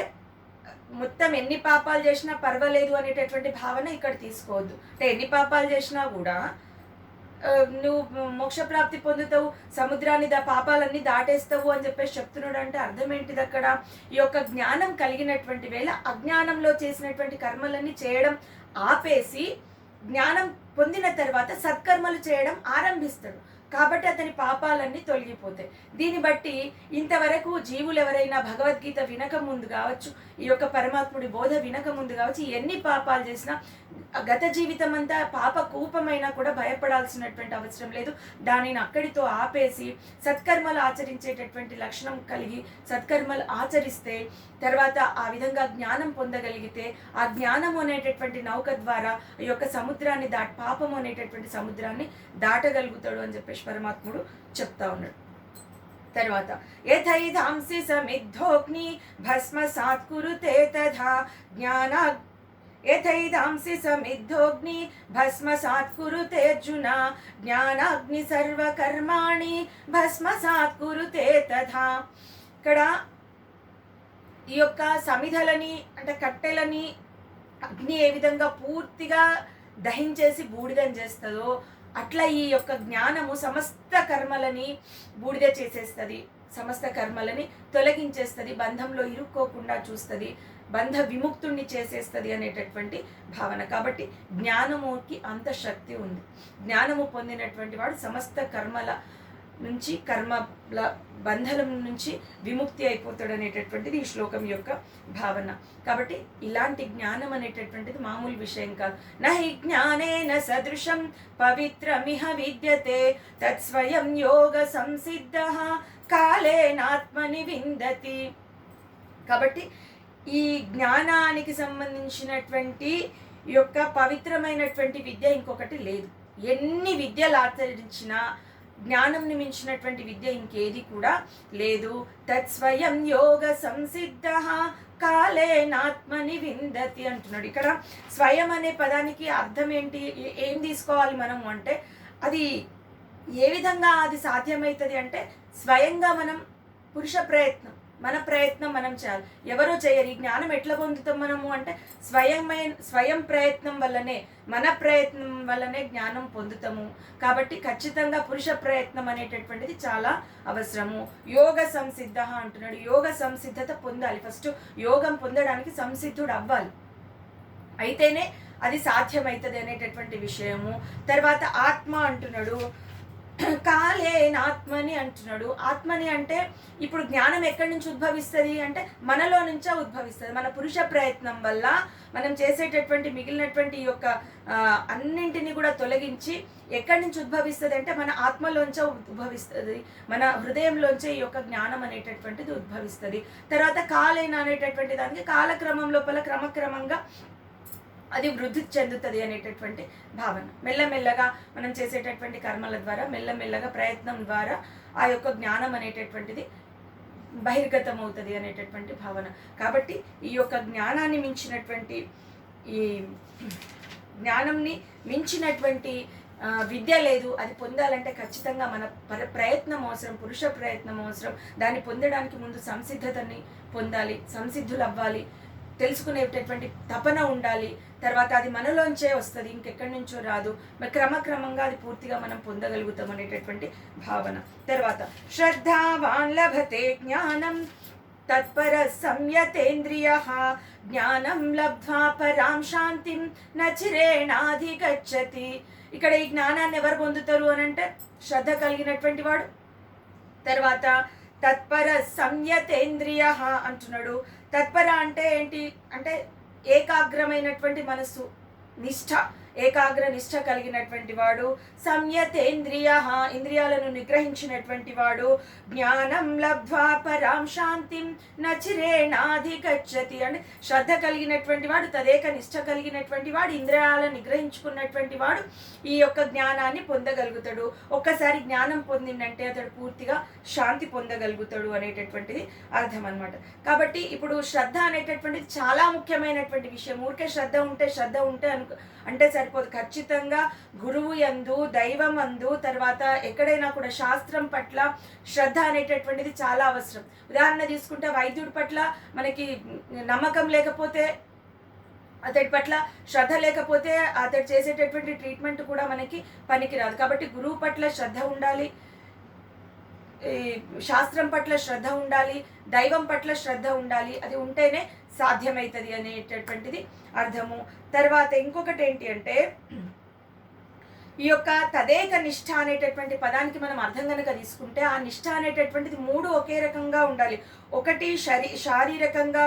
మొత్తం ఎన్ని పాపాలు చేసినా పర్వాలేదు అనేటటువంటి భావన ఇక్కడ తీసుకోవద్దు. అంటే ఎన్ని పాపాలు చేసినా కూడా నువ్వు మోక్షప్రాప్తి పొందుతావు, సముద్రాన్ని పాపాలన్నీ దాటేస్తావు అని చెప్పేసి చెప్తున్నాడు. అంటే అర్థం ఏంటిది అక్కడ? ఈ యొక్క జ్ఞానం కలిగినటువంటి వేళ అజ్ఞానంలో చేసినటువంటి కర్మలన్నీ చేయడం ఆపేసి జ్ఞానం పొందిన తర్వాత సత్కర్మలు చేయడం ఆరంభిస్తాడు. కాబట్టి అతని పాపాలన్నీ తొలగిపోతాయి. దీన్ని బట్టి ఇంతవరకు జీవులు ఎవరైనా భగవద్గీత వినక ముందు కావచ్చు, ఈ యొక్క పరమాత్ముడి బోధ వినక ముందు కావచ్చు, ఎన్ని పాపాలు చేసినా గత జీవితం అంతా పాప కూపమైనా కూడా భయపడాల్సినటువంటి అవసరం లేదు. దానిని అక్కడితో ఆపేసి సత్కర్మలు ఆచరించేటటువంటి లక్షణం కలిగి సత్కర్మలు ఆచరిస్తే తర్వాత ఆ విధంగా జ్ఞానం పొందగలిగితే ఆ జ్ఞానం అనేటటువంటి నౌక ద్వారా ఈ యొక్క సముద్రాన్ని పాపం అనేటటువంటి సముద్రాన్ని దాటగలుగుతాడు అని చెప్పేసి పరమాత్ముడు చెప్తా ఉన్నాడు. తర్వాత యథైధాంసి సమిద్ధోగ్ని భస్మసాత్ కురుతే తథా జ్ఞాన యథైధాంసి సమిద్ధోగ్ని భస్మసాత్ కురుతే అర్జున జ్ఞానాగ్ని సర్వకర్మాణి భస్మసాత్ కురుతే తథా. ఇక్కడ ఈ యొక్క సమిధలని అంటే కట్టెలని అగ్ని ఏ విధంగా పూర్తిగా దహించేసి బూడిదం చేస్తుందో అట్లా ఈ యొక్క జ్ఞానము సమస్త కర్మలని బూడిద చేసేస్తుంది, సమస్త కర్మలని తొలగించేస్తుంది, బంధంలో ఇరుక్కోకుండా చూస్తుంది, బంధ విముక్తుణ్ణి చేసేస్తుంది అనేటటువంటి భావన. కాబట్టి జ్ఞానముకి అంత శక్తి ఉంది. జ్ఞానము పొందినటువంటి వాడు సమస్త కర్మల నుంచి కర్మల బంధనం నుంచి విముక్తి అయిపోతాడు అనేటటువంటిది ఈ శ్లోకం యొక్క భావన. కాబట్టి ఇలాంటి జ్ఞానం అనేటటువంటిది మామూలు విషయం కాదు. నహి జ్ఞానేన సదృశం పవిత్రమిహ విద్యతే తత్స్వయం యోగ సంసిద్ధః కాలేనాత్మని విందతి. కాబట్టి ఈ జ్ఞానానికి సంబంధించినటువంటి యొక్క పవిత్రమైనటువంటి విద్య ఇంకొకటి లేదు. ఎన్ని విద్యలు ఆచరించినా జ్ఞానంని మించినటువంటి విద్య ఇంకేది కూడా లేదు. తత్స్వయం యోగ సంసిద్ధః కాలేనాత్మని విందతి అంటున్నాడు. ఇక్కడ స్వయం అనే పదానికి అర్థం ఏంటి, ఏం తీసుకోవాలి మనము అంటే అది ఏ విధంగా అది సాధ్యమవుతుంది అంటే స్వయంగా మనం పురుష ప్రయత్నం, మన ప్రయత్నం మనం చేయాలి. ఎవరో చేయరు. ఈ జ్ఞానం ఎట్లా పొందుతాం మనము అంటే స్వయం ప్రయత్నం వల్లనే, మన ప్రయత్నం వల్లనే జ్ఞానం పొందుతాము. కాబట్టి ఖచ్చితంగా పురుష ప్రయత్నం అనేటటువంటిది చాలా అవసరము. యోగ సంసిద్ధ అంటున్నాడు. యోగ సంసిద్ధత పొందాలి. ఫస్ట్ యోగం పొందడానికి సంసిద్ధుడు అవ్వాలి, అయితేనే అది సాధ్యమవుతుంది అనేటటువంటి విషయము. తర్వాత ఆత్మ అంటున్నాడు. కాలేనాత్మని అంటున్నాడు. ఆత్మని అంటే ఇప్పుడు జ్ఞానం ఎక్కడి నుంచి ఉద్భవిస్తుంది అంటే మనలో నుంచే ఉద్భవిస్తుంది. మన పురుష ప్రయత్నం వల్ల మనం చేసేటటువంటి మిగిలినటువంటి ఈ యొక్క అన్నింటినీ కూడా తొలగించి ఎక్కడి నుంచి ఉద్భవిస్తుంది అంటే మన ఆత్మలోంచే ఉద్భవిస్తుంది, మన హృదయంలోంచే ఈ యొక్క జ్ఞానం అనేటటువంటిది ఉద్భవిస్తుంది. తర్వాత కాలేన అనేటటువంటి దానికి కాలక్రమం లోపల క్రమక్రమంగా అది వృద్ధి చెందుతుంది అనేటటువంటి భావన. మెల్లమెల్లగా మనం చేసేటటువంటి కర్మల ద్వారా మెల్లమెల్లగా ప్రయత్నం ద్వారా ఆ యొక్క జ్ఞానం అనేటటువంటిది బహిర్గతం అవుతుంది అనేటటువంటి భావన. కాబట్టి ఈ యొక్క జ్ఞానాన్ని మించినటువంటి ఈ జ్ఞానంని మించినటువంటి విద్య లేదు. అది పొందాలంటే ఖచ్చితంగా మన ప్రయత్నం అవసరం, పురుష ప్రయత్నం అవసరం. దాన్ని పొందడానికి ముందు సంసిద్ధతని పొందాలి, సంసిద్ధులు అవ్వాలి, తెలుసుకునేటటువంటి తపన ఉండాలి. తర్వాత అది మనలోంచే వస్తుంది, ఇంకెక్కడి నుంచో రాదు. మరి క్రమక్రమంగా అది పూర్తిగా మనం పొందగలుగుతాం అనేటటువంటి భావన. తర్వాత శ్రద్ధావాన్ లభతే జ్ఞానం తత్పర సంయతేంద్రియః జ్ఞానం లబ్ధ్వా పరాం శాంతిం నచిరేణాధిగచ్చతి. ఇక్కడ ఈ జ్ఞానాన్ని ఎవరు పొందుతారు అని అంటే శ్రద్ధ కలిగినటువంటి వాడు. తర్వాత తత్పర సంయతేంద్రియః అంటున్నాడు. తత్పర అంటే ఏంటి అంటే ఏకాగ్రమైనటువంటి మనస్సు, నిష్ఠ, ఏకాగ్ర నిష్ఠ కలిగినటువంటి వాడు. సంయతేంద్రియః ఇంద్రియాలను నిగ్రహించినటువంటి వాడు. జ్ఞానం లబ్ధ్వా పరాం శాంతిం నచిరేణాధిగచ్చతి అంటే శ్రద్ధ కలిగినటువంటి వాడు, తదేక నిష్ఠ కలిగినటువంటి వాడు, ఇంద్రియాలను నిగ్రహించుకున్నటువంటి వాడు ఈ యొక్క జ్ఞానాన్ని పొందగలుగుతాడు. ఒక్కసారి జ్ఞానం పొందిందంటే అతడు పూర్తిగా శాంతి పొందగలుగుతాడు అనేటటువంటిది అర్థం అన్నమాట. కాబట్టి ఇప్పుడు శ్రద్ధ అనేటటువంటిది చాలా ముఖ్యమైనటువంటి విషయం. ఊరికే శ్రద్ధ ఉంటే అంటే సరిపోదు. ఖచ్చితంగా గురువు యందు, దైవం అందు, తర్వాత ఎక్కడైనా కూడా శాస్త్రం పట్ల శ్రద్ధ అనేటటువంటిది చాలా అవసరం. ఉదాహరణ తీసుకుంటే వైద్యుడి పట్ల మనకి నమ్మకం లేకపోతే అతడి పట్ల శ్రద్ధ లేకపోతే అతడు చేసేటటువంటి ట్రీట్మెంట్ కూడా మనకి పనికిరాదు. కాబట్టి గురువు పట్ల శ్రద్ధ ఉండాలి, శాస్త్రం పట్ల శ్రద్ధ ఉండాలి, దైవం పట్ల శ్రద్ధ ఉండాలి. అది ఉంటేనే సాధ్యమవుతుంది అనేటటువంటిది అర్థము. తర్వాత ఇంకొకటి ఏంటి అంటే, ఈ యొక్క తదేక నిష్ఠ అనేటటువంటి పదానికి మనం అర్థం కనుక తీసుకుంటే, ఆ నిష్ఠ అనేటటువంటిది 3 ఒకే రకంగా ఉండాలి. ఒకటి శారీరకంగా,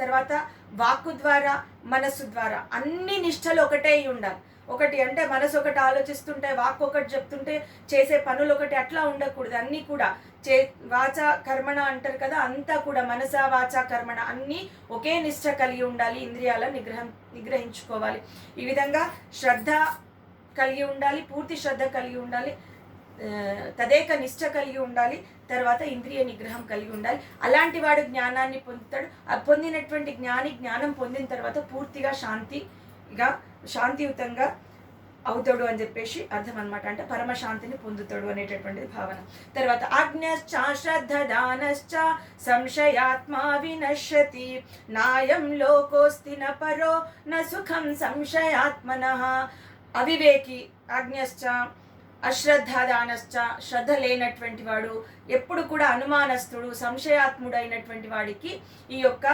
తర్వాత వాక్కు ద్వారా, మనస్సు ద్వారా, అన్ని నిష్ఠలు ఒకటే అయి ఉండాలి. ఒకటి అంటే మనసు ఒకటి ఆలోచిస్తుంటే, వాక్కు ఒకటి చెప్తుంటే, చేసే పనులు ఒకటి, అట్లా ఉండకూడదు. అన్నీ కూడా వాచ కర్మణ అంటారు కదా, అంతా కూడా మనస వాచ కర్మణ అన్నీ ఒకే నిష్ఠ కలిగి ఉండాలి. ఇంద్రియాల నిగ్రహించుకోవాలి. ఈ విధంగా శ్రద్ధ కలిగి ఉండాలి, పూర్తి శ్రద్ధ కలిగి ఉండాలి, తదేక నిష్ఠ కలిగి ఉండాలి, తర్వాత ఇంద్రియ నిగ్రహం కలిగి ఉండాలి. అలాంటి వాడు జ్ఞానాన్ని పొందుతాడు. పొందినటువంటి జ్ఞానం పొందిన తర్వాత పూర్తిగా శాంతియుతంగా అవుతాడు అని చెప్పేసి అర్థం అనమాట. అంటే పరమశాంతిని పొందుతాడు అనేటటువంటిది భావన. తర్వాత ఆజ్ఞశ్చ శ్రద్ధ దానశ్చ సంశయాత్మా వినశ్యతి నాయం లోకోస్తి న పరో న సుఖం సంశయాత్మనః. అవివేకి ఆజ్ఞశ్చ అశ్రద్ధాదానశ్చ, శ్రద్ధ లేనటువంటి వాడు, ఎప్పుడు కూడా అనుమానస్తుడు, సంశయాత్ముడైనటువంటి వాడికి ఈ యొక్క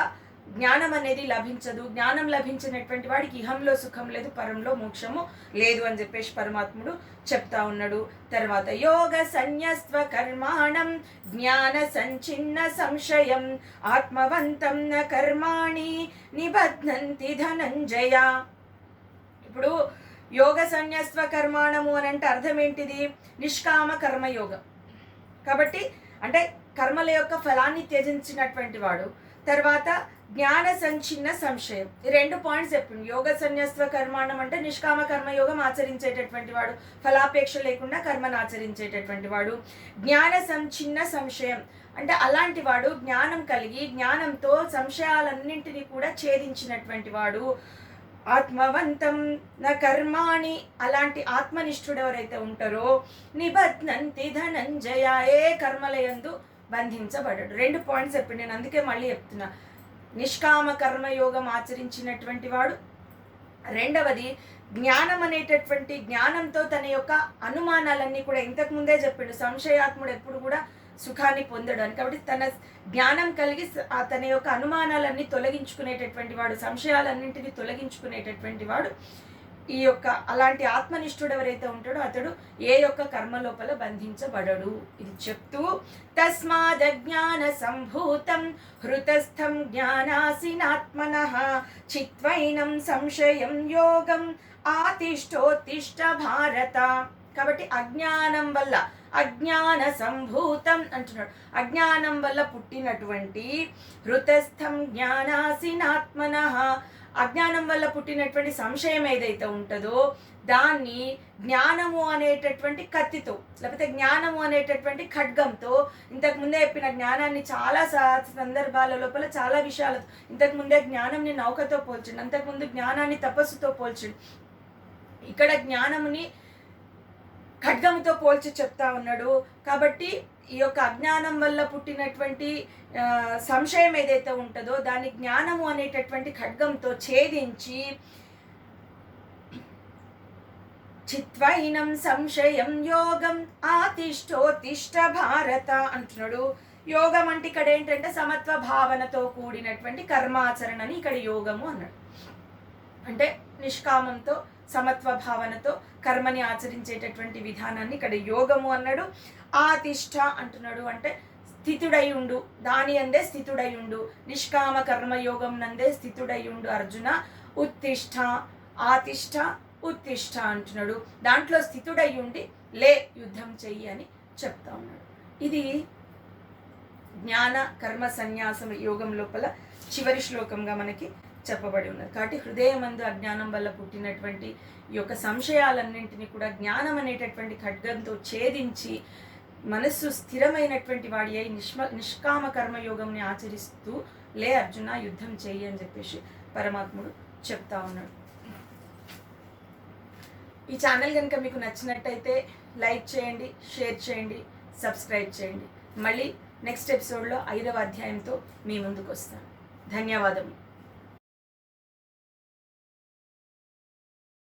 జ్ఞానం అనేది లభించదు. జ్ఞానం లభించినటువంటి వాడికి ఇహంలో సుఖం లేదు, పరంలో మోక్షము లేదు అని చెప్పేసి పరమాత్ముడు చెప్తా ఉన్నాడు. తర్వాత యోగ సన్యస్వ కర్మాణం జ్ఞాన సంచిన్న సంశయం ఆత్మవంతం న కర్మాణి నిబధ్నంతి ధనంజయ. ఇప్పుడు యోగ సన్యస్వ కర్మాణము అని అంటే అర్థం ఏంటిది? నిష్కామ కర్మయోగం. కాబట్టి అంటే కర్మల యొక్క ఫలాన్ని త్యజించినటువంటి వాడు. తర్వాత జ్ఞాన సంచిన్న సంశయం, ఈ 2 పాయింట్స్ చెప్పింది. యోగ సన్యస్వ కర్మాణం అంటే నిష్కామ కర్మయోగం ఆచరించేటటువంటి వాడు, ఫలాపేక్ష లేకుండా కర్మను ఆచరించేటటువంటి వాడు. జ్ఞాన సంచిన్న సంశయం అంటే అలాంటి వాడు జ్ఞానం కలిగి జ్ఞానంతో సంశయాలన్నింటినీ కూడా ఛేదించినటువంటి వాడు. ఆత్మవంతం న కర్మాణి, అలాంటి ఆత్మనిష్ఠుడు ఎవరైతే ఉంటారో నిబధ్నంతి ధనంజయ, ఏ కర్మలయందు బంధించబడడు. 2 పాయింట్స్ చెప్పింది నేను, అందుకే మళ్ళీ చెప్తున్నా. నిష్కామ కర్మయోగం ఆచరించినటువంటి వాడు. రెండవది జ్ఞానం అనేటటువంటి జ్ఞానంతో తన యొక్క అనుమానాలన్నీ కూడా, ఇంతకుముందే చెప్పిండు సంశయాత్ముడు ఎప్పుడు కూడా సుఖాన్ని పొందడానికి. కాబట్టి తన జ్ఞానం కలిగి తన యొక్క అనుమానాలన్నీ తొలగించుకునేటటువంటి వాడు, సంశయాలన్నింటినీ తొలగించుకునేటటువంటి వాడు ఈ యొక్క అలాంటి ఆత్మనిష్ఠుడు ఎవరైతే ఉంటాడో అతడు ఏ యొక్క కర్మ లోపల బంధించబడడు. ఇది చెప్తూ తస్మాదజ్ఞాన సంభూతం హృతస్థం జ్ఞానాసినాత్మనః చిత్వైనం సంశయం యోగం ఆతిష్టోత్తిష్ట భారత. కాబట్టి అజ్ఞానం వల్ల, అజ్ఞాన సంభూతం అంటున్నాడు, అజ్ఞానం వల్ల పుట్టినటువంటి హృతస్థం జ్ఞానాసినాత్మనః, అజ్ఞానం వల్ల పుట్టినటువంటి సంశయం ఏదైతే ఉంటుందో దాన్ని జ్ఞానము అనేటటువంటి కత్తితో, లేకపోతే జ్ఞానము అనేటటువంటి ఖడ్గంతో, ఇంతకుముందే చెప్పిన జ్ఞానాన్ని చాలా సందర్భాల లోపల చాలా విషయాలతో, ఇంతకుముందే జ్ఞానంని నౌకతో పోల్చండి, అంతకుముందు జ్ఞానాన్ని తపస్సుతో పోల్చండి, ఇక్కడ జ్ఞానముని ఖడ్గముతో పోల్చి చెప్తా ఉన్నాడు. కాబట్టి ఈ యొక్క అజ్ఞానం వల్ల పుట్టినటువంటి సంశయం ఏదైతే ఉంటుందో దాన్ని జ్ఞానము అనేటటువంటి ఖడ్గంతో ఛేదించి చిత్వైనం సంశయం యోగం ఆతిష్టోత్తిష్ట భారత అంటున్నాడు. యోగం అంటే ఇక్కడ ఏంటంటే సమత్వ భావనతో కూడినటువంటి కర్మాచరణని ఇక్కడ యోగము అన్నాడు. అంటే నిష్కామంతో సమత్వ భావనతో కర్మని ఆచరించేటటువంటి విధానాన్ని ఇక్కడ యోగము అన్నాడు. ఆతిష్ట అంటున్నాడు అంటే స్థితుడై ఉండు, దాని అందే స్థితుడై ఉండు, నిష్కామ కర్మయోగం నందే స్థితుడై ఉండు అర్జున. ఉత్తిష్ట, ఆతిష్ట, ఉత్తిష్ట అంటున్నాడు. దాంట్లో స్థితుడై ఉండి లే యుద్ధం చెయ్యి అని చెప్తా ఉన్నాడు. ఇది జ్ఞాన కర్మ సన్యాసం యోగం లోపల చివరి శ్లోకంగా మనకి చెప్పబడి ఉన్నది. కాబట్టి హృదయమందు అజ్ఞానం వల్ల పుట్టినటువంటి ఈ యొక్క సంశయాలన్నింటినీ కూడా జ్ఞానం అనేటటువంటి ఖడ్గంతో ఛేదించి మనస్సు స్థిరమైనటువంటి వాడి అయి నిష్కామ కర్మయోగంని ఆచరిస్తూ లే అర్జున యుద్ధం చెయ్యి అని చెప్పేసి పరమాత్ముడు చెప్తా ఉన్నాడు. ఈ ఛానల్ కనుక మీకు నచ్చినట్టయితే లైక్ చేయండి, షేర్ చేయండి, సబ్స్క్రైబ్ చేయండి. మళ్ళీ నెక్స్ట్ ఎపిసోడ్లో 5వ అధ్యాయంతో మీ ముందుకు వస్తాను. ధన్యవాదములు.